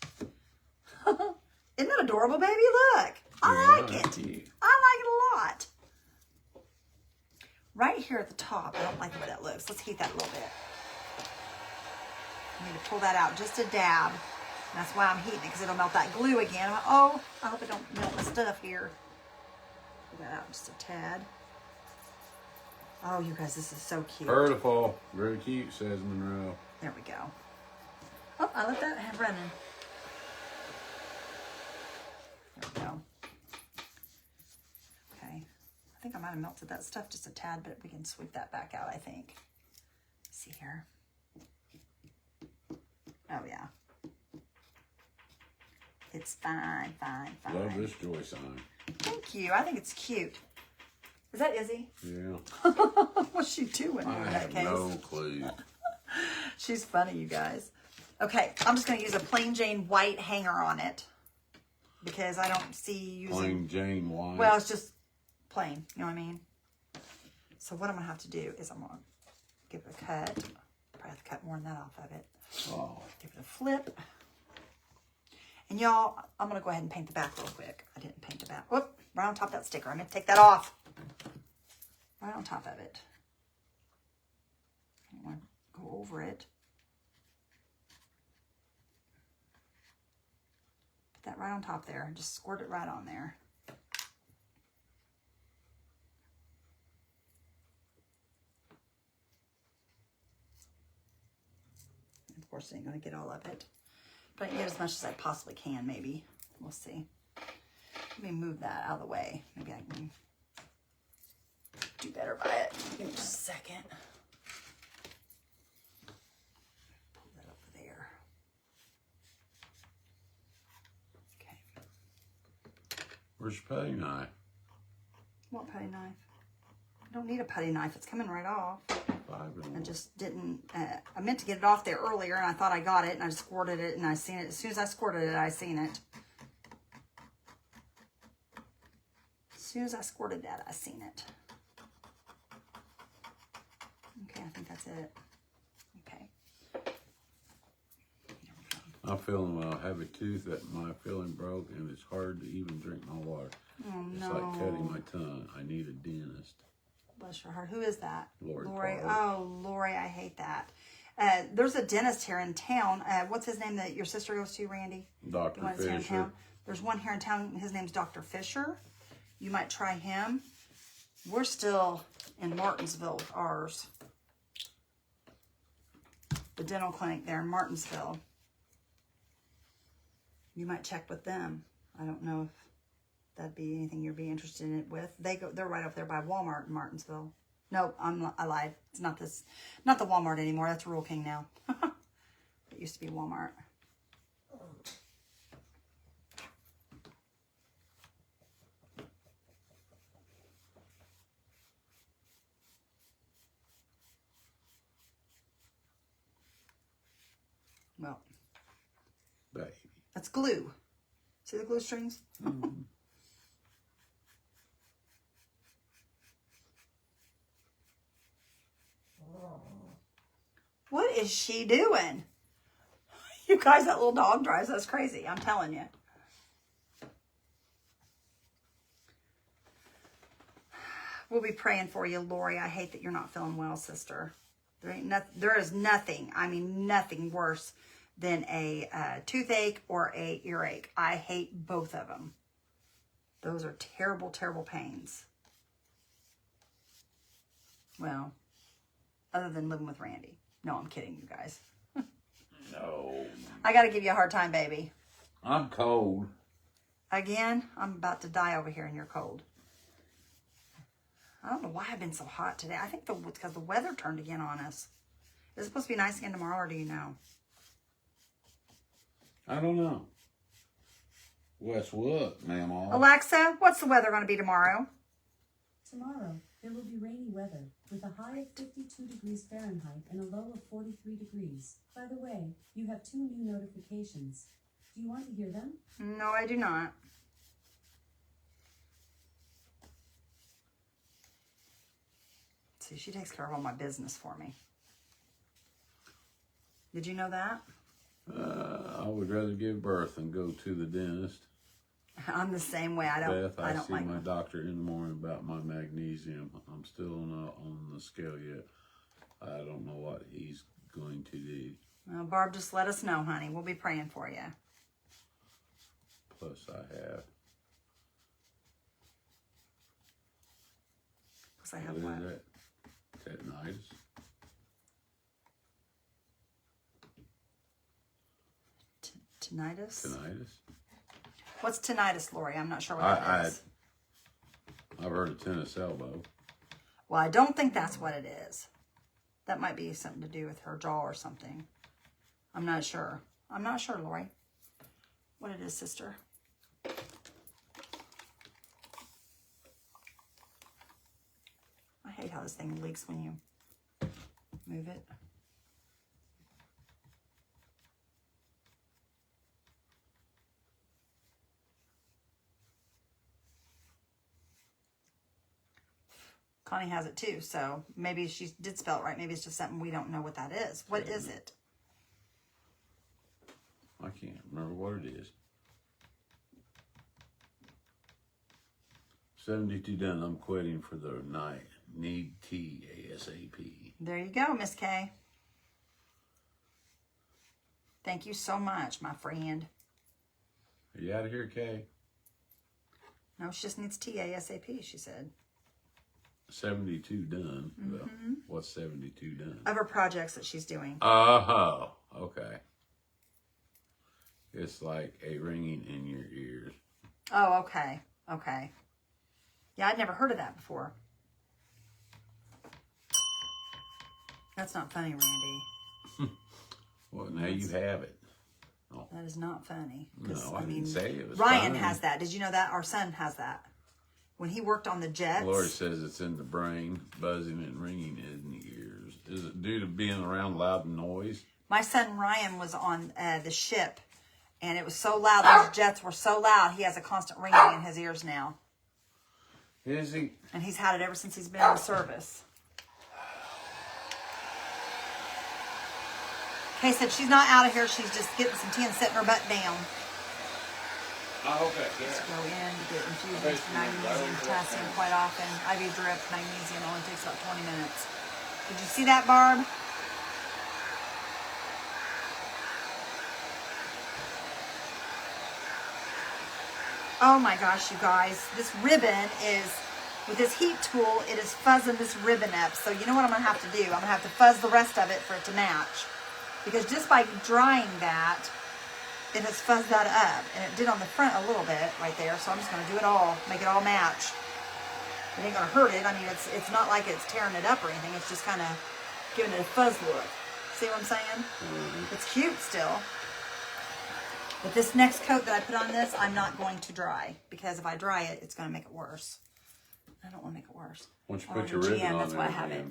Isn't that adorable, baby? Look. I like it. Cute. I like it a lot. Right here at the top, I don't like the way that looks. Let's heat that a little bit. I need to pull that out just a dab. And that's why I'm heating it, because it'll melt that glue again. Oh, I hope it don't melt my stuff here. Pull that out just a tad. Oh, you guys, this is so cute. Beautiful. Very cute, says Monroe. There we go. Oh, I let that have running. There we go. Okay. I think I might have melted that stuff just a tad, but we can sweep that back out, I think. Let's see here. Oh, yeah. It's fine, fine, fine. Love this joy sign. Thank you. I think it's cute. Is that Izzy? Yeah. What's she doing I in that have case? no clue. She's funny, you guys. Okay, I'm just going to use a plain Jane white hanger on it because I don't see using... Plain Jane white. Well, it's just plain, you know what I mean? So what I'm going to have to do is I'm going to give it a cut. Probably have to cut more than that off of it. Oh. Give it a flip. And y'all, I'm going to go ahead and paint the back real quick. I didn't paint the back. Whoop, right on top of that sticker. I'm going to take that off. Right on top of it. I don't want to go over it. Put that right on top there. Just squirt it right on there. Of course, I ain't going to get all of it. But I can get as much as I possibly can, maybe. We'll see. Let me move that out of the way. Maybe I can do better by it. Give me just a second. Pull that up there. Okay. Where's your putty knife? What putty knife? I don't need a putty knife. It's coming right off. I just didn't, I meant to get it off there earlier and I thought I got it and I just squirted it and I seen it. As soon as I squirted it, I seen it. As soon as I squirted that, I seen it. Okay, I think that's it. Okay. I'm feeling well. I have a tooth that my filling broke and it's hard to even drink my water. Oh, it's no. like cutting my tongue. I need a dentist. Bless your heart. Who is that? Lori. Oh, Lori, I hate that. There's a dentist here in town. What's his name that your sister goes to, Randy? Dr. The one that's here in Fisher. town? There's one here in town. His name's Dr. Fisher. You might try him. We're still in Martinsville with ours. The dental clinic there in Martinsville. You might check with them. I don't know if that'd be anything you'd be interested in it with. They're right up there by Walmart in Martinsville. Nope, I lied. It's not this, not the Walmart anymore. That's Rural King now. It used to be Walmart. Well, Baby. that's glue. See the glue strings? Mm-hmm. What is she doing? You guys, that little dog drives us crazy. I'm telling you. We'll be praying for you, Lori. I hate that you're not feeling well, sister. There is nothing, I mean nothing worse than a toothache or a earache. I hate both of them. Those are terrible, terrible pains. Well, other than living with Randy. No, I'm kidding, you guys. No. I got to give you a hard time, baby. I'm cold. Again, I'm about to die over here and you're cold. I don't know why I've been so hot today. I think it's because the weather turned again on us. Is it supposed to be nice again tomorrow, or do you know? I don't know. What's what, Mama? Alexa, what's the weather going to be tomorrow? Tomorrow, there will be rainy weather with a high of 52 degrees Fahrenheit and a low of 43 degrees. By the way, you have 2 new notifications. Do you want to hear them? No, I do not. See, she takes care of all my business for me. Did you know that? I would rather give birth than go to the dentist. I'm the same way. I don't Beth, like my doctor in the morning about my magnesium. I'm still not on the scale yet. I don't know what he's going to do. Well, Barb, just let us know, honey. We'll be praying for you. Plus, I have. Because I have What what? is that? Tetanitis? Tinnitus? Tinnitus? What's tinnitus, Lori? I'm not sure what that is. I've heard of tennis elbow. Well, I don't think that's what it is. That might be something to do with her jaw or something. I'm not sure. I'm not sure, Lori. What it is, sister. I hate how this thing leaks when you move it. Connie has it too, so maybe she did spell it right. Maybe it's just something we don't know what that is. What is it? I can't remember what it is. 72 done. I'm quitting for the night. Need tea ASAP. There you go, Miss Kay. Thank you so much, my friend. Are you out of here, Kay? No, she just needs tea ASAP, she said. 72 done. Well, what's 72 done? Of her projects that she's doing. Oh, okay. It's like a ringing in your ears. Oh, okay. Okay. Yeah, I'd never heard of that before. That's not funny, Randy. Well, now you have it. Oh. That is not funny. No, I didn't say it was Ryan funny. has that. Did you know that? Our son has that. When he worked on the jets. Lori says it's in the brain, buzzing and ringing in the ears. Is it due to being around loud noise? My son Ryan was on the ship, and it was so loud. Those jets were so loud. He has a constant ringing in his ears now. Is he? And he's had it ever since he's been in the service. Kay said she's not out of here. She's just getting some tea and setting her butt down. I hope that Just go in to get infusions for magnesium, potassium quite often. IV drip, magnesium only takes about 20 minutes. Did you see that, Barb? Oh my gosh, you guys. This ribbon is, with this heat tool, it is fuzzing this ribbon up. So you know what I'm going to have to do? I'm going to have to fuzz the rest of it for it to match. Because just by drying that, it has fuzzed that up. And it did on the front a little bit right there. So I'm just going to do it all, make it all match. It ain't gonna hurt it. I mean, it's not like it's tearing it up or anything. It's just kind of giving it a fuzz look. See what I'm saying? Mm-hmm. It's cute still. But this next coat that I put on this, I'm not going to dry. Because if I dry it, it's going to make it worse. I don't want to make it worse. Once you put your ribbon on that's there, why I have it.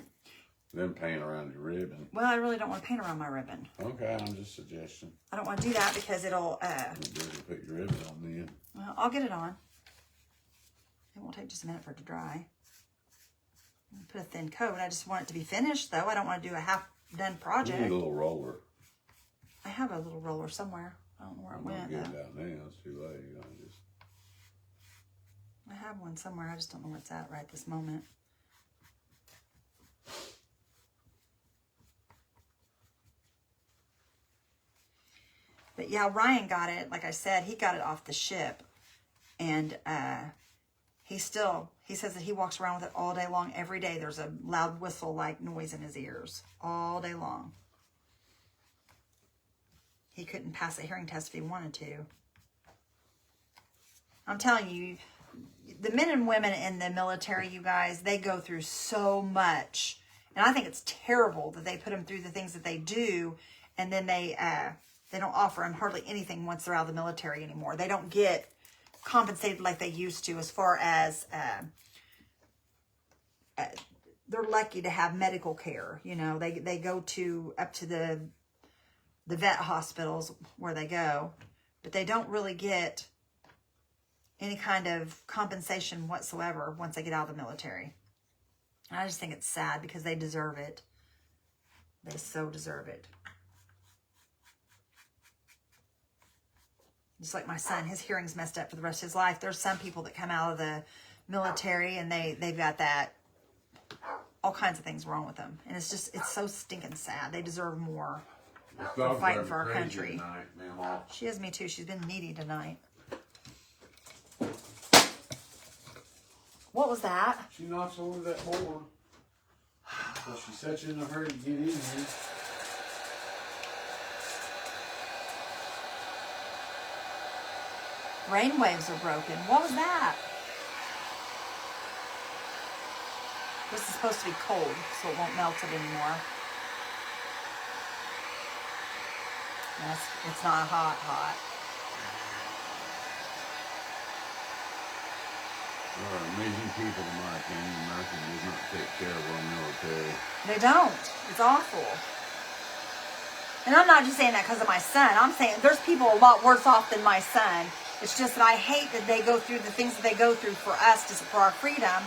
then paint around your ribbon. Well, I really don't want to paint around my ribbon. Okay, I'm just suggesting. I don't want to do that because it'll... Put your ribbon on then. Well, I'll get it on. It won't take just a minute for it to dry. Put a thin coat. I just want it to be finished, though. I don't want to do a half-done project. You need a little roller. I have a little roller somewhere. I don't know where it went. Get it out now. It's too late. I have one somewhere. I just don't know where it's at right this moment. But yeah, Ryan got it. Like I said, he got it off the ship. And he says that he walks around with it all day long. Every day there's a loud whistle-like noise in his ears. All day long. He couldn't pass a hearing test if he wanted to. I'm telling you, the men and women in the military, you guys, they go through so much. And I think it's terrible that they put them through the things that they do. And then they don't offer them hardly anything once they're out of the military anymore. They don't get compensated like they used to as far as they're lucky to have medical care. You know, they go up to the vet hospitals where they go, but they don't really get any kind of compensation whatsoever once they get out of the military. And I just think it's sad because they deserve it. They so deserve it. Just like my son, his hearing's messed up for the rest of his life. There's some people that come out of the military and they've got that, all kinds of things wrong with them. And it's so stinking sad. They deserve more for fighting for our country. Tonight, she is me too. She's been needy tonight. What was that? She knocks over that board. Well, she's such in a hurry to get in here. Rain waves are broken. What was that? This is supposed to be cold, so it won't melt it anymore. Yes, it's not hot. There are amazing people, in my opinion. America does not take care of our military. They don't. It's awful. And I'm not just saying that because of my son. I'm saying there's people a lot worse off than my son. It's just that I hate that they go through the things that they go through for us, for our freedom,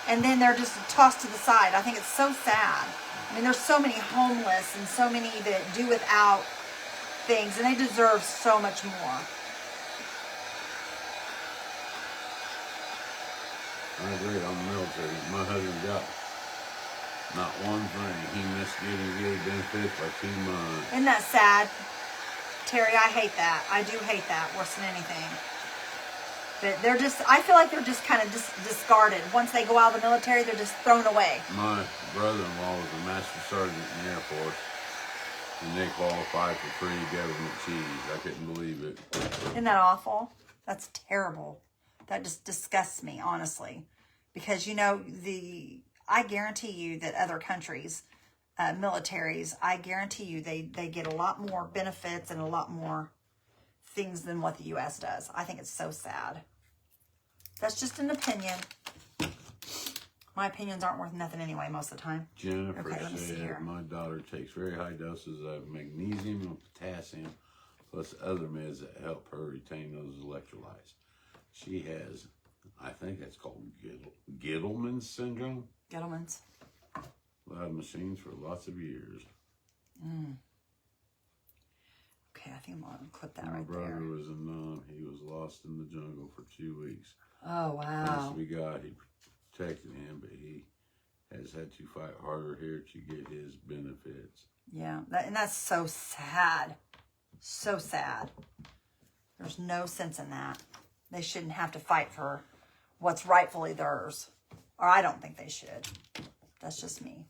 and then they're just tossed to the side. I think it's so sad. I mean, there's so many homeless and so many that do without things, and they deserve so much more. I agree. I'm military. My husband got not one thing. He missed getting benefits by 2 months. Isn't that sad? Terry, I hate that. I do hate that worse than anything. But I feel like they're just kind of discarded. Once they go out of the military, they're just thrown away. My brother-in-law was a master sergeant in the Air Force, and they qualified for free government cheese. I couldn't believe it. Isn't that awful? That's terrible. That just disgusts me, honestly. Because, you know, I guarantee you that other countries, militaries, I guarantee you they get a lot more benefits and a lot more things than what the U.S. does. I think it's so sad. That's just an opinion. My opinions aren't worth nothing anyway most of the time. Jennifer Okay, let me see said, here. my daughter takes very high doses of magnesium and potassium, plus other meds that help her retain those electrolytes. She has, I think that's called Gittleman's syndrome. Gentlemen's. Lab machines for lots of years. Okay, I think I'm going to clip that My right brother there. was a nun. He was lost in the jungle for 2 weeks. Oh, wow. Once we got, he protected him, but he has had to fight harder here to get his benefits. Yeah, and that's so sad. So sad. There's no sense in that. They shouldn't have to fight for what's rightfully theirs. Or I don't think they should. That's just me.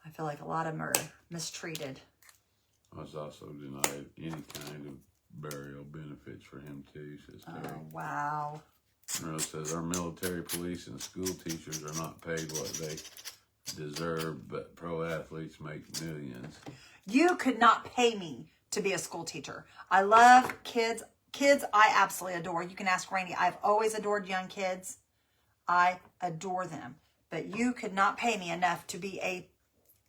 I feel like a lot of them are mistreated. I was also denied any kind of burial benefits for him too, says Terry. Oh, wow. Monroe says our military, police, and school teachers are not paid what they deserve, but pro athletes make millions. You could not pay me to be a school teacher. I love kids. Kids, I absolutely adore. You can ask Rainey. I've always adored young kids. I adore them. But you could not pay me enough to be a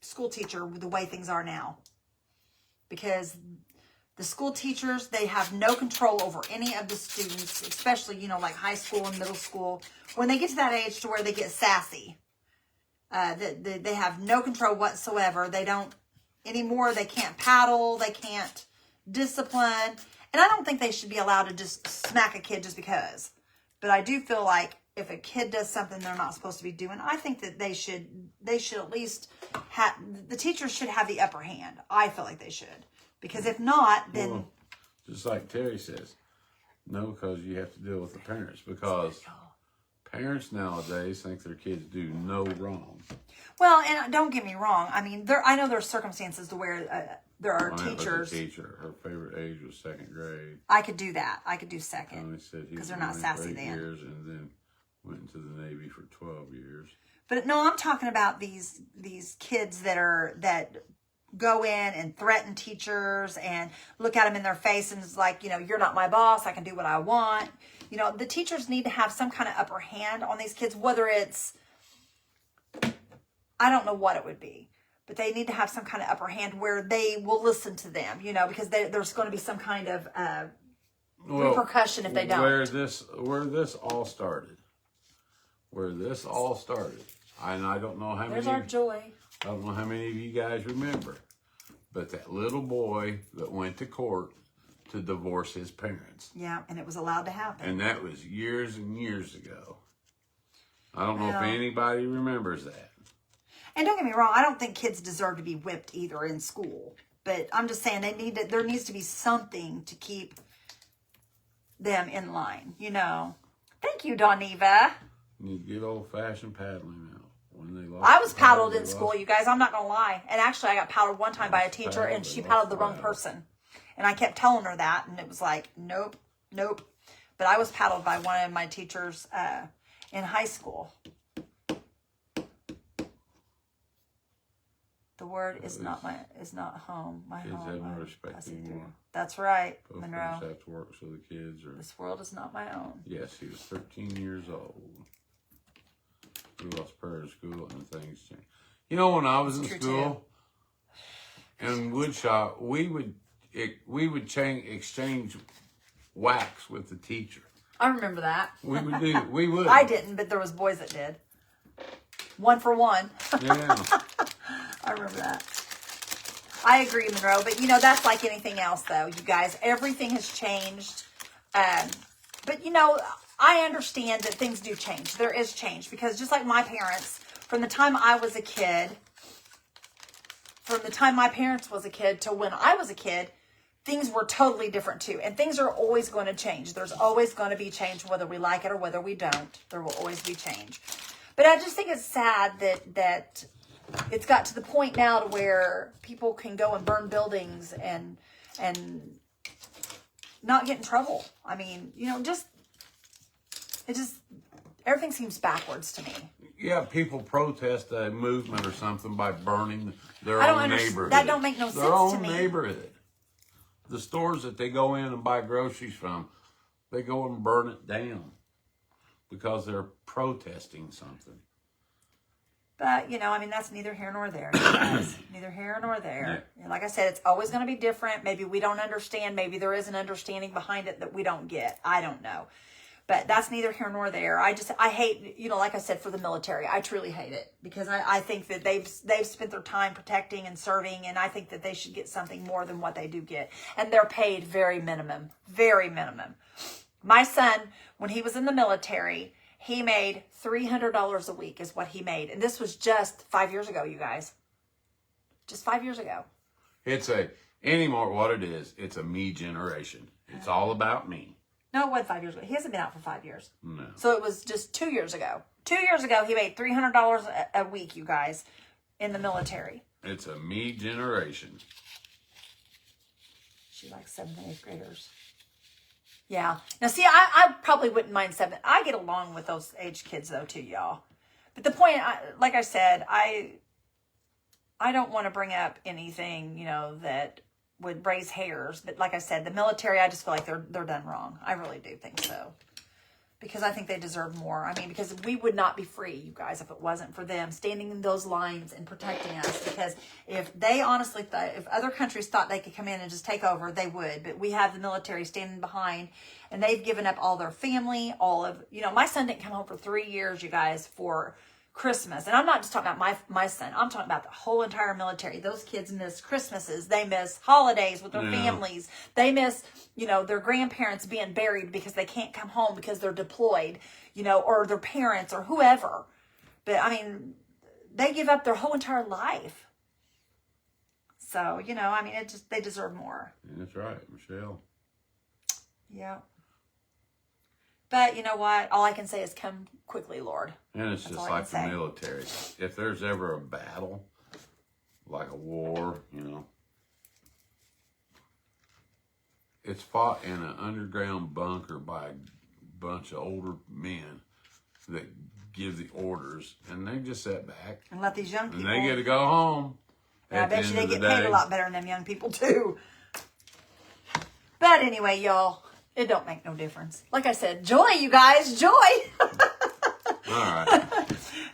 school teacher with the way things are now. Because the school teachers, they have no control over any of the students, especially, you know, like high school and middle school. When they get to that age to where they get sassy, they have no control whatsoever. They don't anymore. They can't paddle. They can't discipline. And I don't think they should be allowed to just smack a kid just because. But I do feel like if a kid does something they're not supposed to be doing, I think that they should at least have, the teachers should have the upper hand. I feel like they should. Because if not, then... Well, just like Terry says, no, because you have to deal with the parents. Because parents nowadays think their kids do no wrong. Well, and don't get me wrong. I mean, I know there's circumstances to where there are teachers. Was a teacher. Her favorite age was second grade. I could do that. I could do second. Because they're not sassy then. Years and then went into the Navy for 12 years. But no, I'm talking about these kids that go in and threaten teachers and look at them in their face and it's like, you know, you're not my boss. I can do what I want. You know, the teachers need to have some kind of upper hand on these kids, whether it's, I don't know what it would be, but they need to have some kind of upper hand where they will listen to them, you know, because there's going to be some kind of repercussion if they don't. Where this all started, and I don't know how many. There's our joy. I don't know how many of you guys remember, but that little boy that went to court to divorce his parents. Yeah, and it was allowed to happen. And that was years and years ago. I don't know if anybody remembers that. And don't get me wrong, I don't think kids deserve to be whipped either in school. But I'm just saying there needs to be something to keep them in line, you know. Thank you, Doniva. You get old-fashioned paddling now. I was paddled in school, you guys. I'm not going to lie. And actually, I got paddled one time by a teacher, and she paddled the wrong person. And I kept telling her that, and it was like, nope. But I was paddled by one of my teachers in high school. The word is not home. My kids home. have no respect anymore. That's right, Both Monroe. parents have to work, so the kids are... This world is not my own. Yes, he was 13 years old. He lost prayer in school and things changed. You know, when I was in school, in woodshop, we would exchange wax with the teacher. I remember that. We would. I didn't, but there was boys that did. 1 for 1. Yeah. I remember that. I agree, Monroe. But, you know, that's like anything else, though, you guys. Everything has changed. But, you know, I understand that things do change. There is change. Because just like my parents, from the time I was a kid, from the time my parents was a kid to when I was a kid, things were totally different, too. And things are always going to change. There's always going to be change, whether we like it or whether we don't. There will always be change. But I just think it's sad that it's got to the point now to where people can go and burn buildings and not get in trouble. I mean, you know, everything seems backwards to me. Yeah, people protest a movement or something by burning their own neighborhood. That don't make no sense to me. Their own neighborhood. The stores that they go in and buy groceries from, they go and burn it down because they're protesting something. But, you know, I mean, that's neither here nor there. Guys. Neither here nor there. Yeah. And like I said, it's always going to be different. Maybe we don't understand. Maybe there is an understanding behind it that we don't get. I don't know. But that's neither here nor there. I hate, you know, like I said, for the military. I truly hate it. Because I think that they've spent their time protecting and serving. And I think that they should get something more than what they do get. And they're paid very minimum. Very minimum. My son, when he was in the military, he made $300 a week is what he made. And this was just 5 years ago, you guys. Just 5 years ago. It's what it is, it's a me generation. It's all about me. No, it wasn't 5 years ago. He hasn't been out for 5 years. No. So it was just 2 years ago. 2 years ago, he made $300 a week, you guys, in the military. It's a me generation. She likes 7th and 8th graders. Yeah. Now, see, I probably wouldn't mind 7. I get along with those age kids, though, too, y'all. But the point, like I said, I don't want to bring up anything, that would raise hairs. But like I said, the military, I just feel like they're done wrong. I really do think so. Because I think they deserve more. I mean, because we would not be free, you guys, if it wasn't for them standing in those lines and protecting us. Because if they honestly thought, if other countries thought they could come in and just take over, they would. But we have the military standing behind, and they've given up all their family, all of, my son didn't come home for 3 years, you guys, for Christmas. And I'm not just talking about my son. I'm talking about the whole entire military. Those kids miss Christmases. They miss holidays with their families. They miss, their grandparents being buried because they can't come home because they're deployed, or their parents or whoever. But I mean, they give up their whole entire life. So, they deserve more. That's right, Michelle. Yeah. But you know what? All I can say is come quickly, Lord. And it's just like the military. If there's ever a battle, like a war, it's fought in an underground bunker by a bunch of older men that give the orders, and they just sit back. And let these young people. And they get to go home. And I bet you they get paid a lot better than them young people, too. But anyway, y'all. It don't make no difference. Like I said, joy, you guys, joy. All right.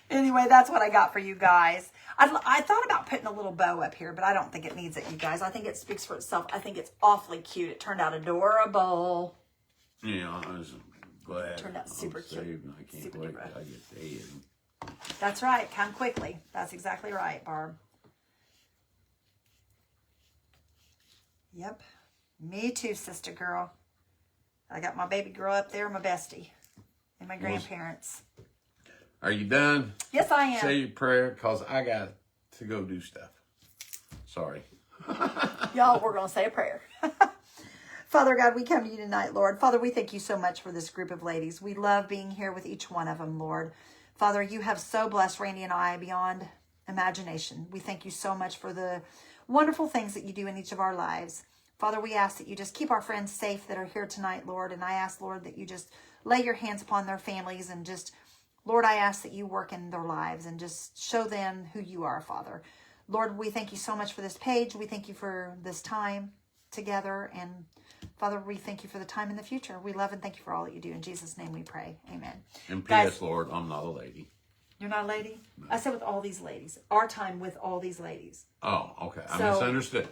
Anyway, that's what I got for you guys. I thought about putting a little bow up here, but I don't think it needs it, you guys. I think it speaks for itself. I think it's awfully cute. It turned out adorable. Yeah, I was glad. It turned out super cute. And I can't wait till I get dead. That's right. Come quickly. That's exactly right, Barb. Yep. Me too, sister girl. I got my baby girl up there, my bestie, and my grandparents. Are you done? Yes, I am. Say your prayer, because I got to go do stuff. Sorry. Y'all, we're going to say a prayer. Father God, we come to you tonight, Lord. Father, we thank you so much for this group of ladies. We love being here with each one of them, Lord. Father, you have so blessed Randy and I beyond imagination. We thank you so much for the wonderful things that you do in each of our lives. Father, we ask that you just keep our friends safe that are here tonight, Lord. And I ask, Lord, that you just lay your hands upon their families and just, Lord, I ask that you work in their lives and just show them who you are, Father. Lord, we thank you so much for this page. We thank you for this time together. And Father, we thank you for the time in the future. We love and thank you for all that you do. In Jesus' name we pray. Amen. And P.S., Lord, I'm not a lady. You're not a lady? No. I said with all these ladies. Our time with all these ladies. Oh, okay. I misunderstood.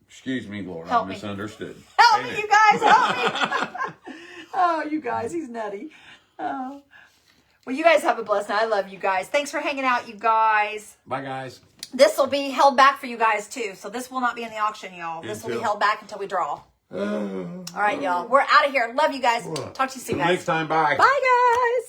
Excuse me, Lord. Help I misunderstood. Help me, you guys. Help me. Oh, you guys. He's nutty. Oh. Well, you guys have a blessed night. I love you guys. Thanks for hanging out, you guys. Bye, guys. This will be held back for you guys, too. So this will not be in the auction, y'all. This will be held back until we draw. All right, y'all. We're out of here. Love you guys. Talk to you soon, guys. Next time. Bye. Bye, guys.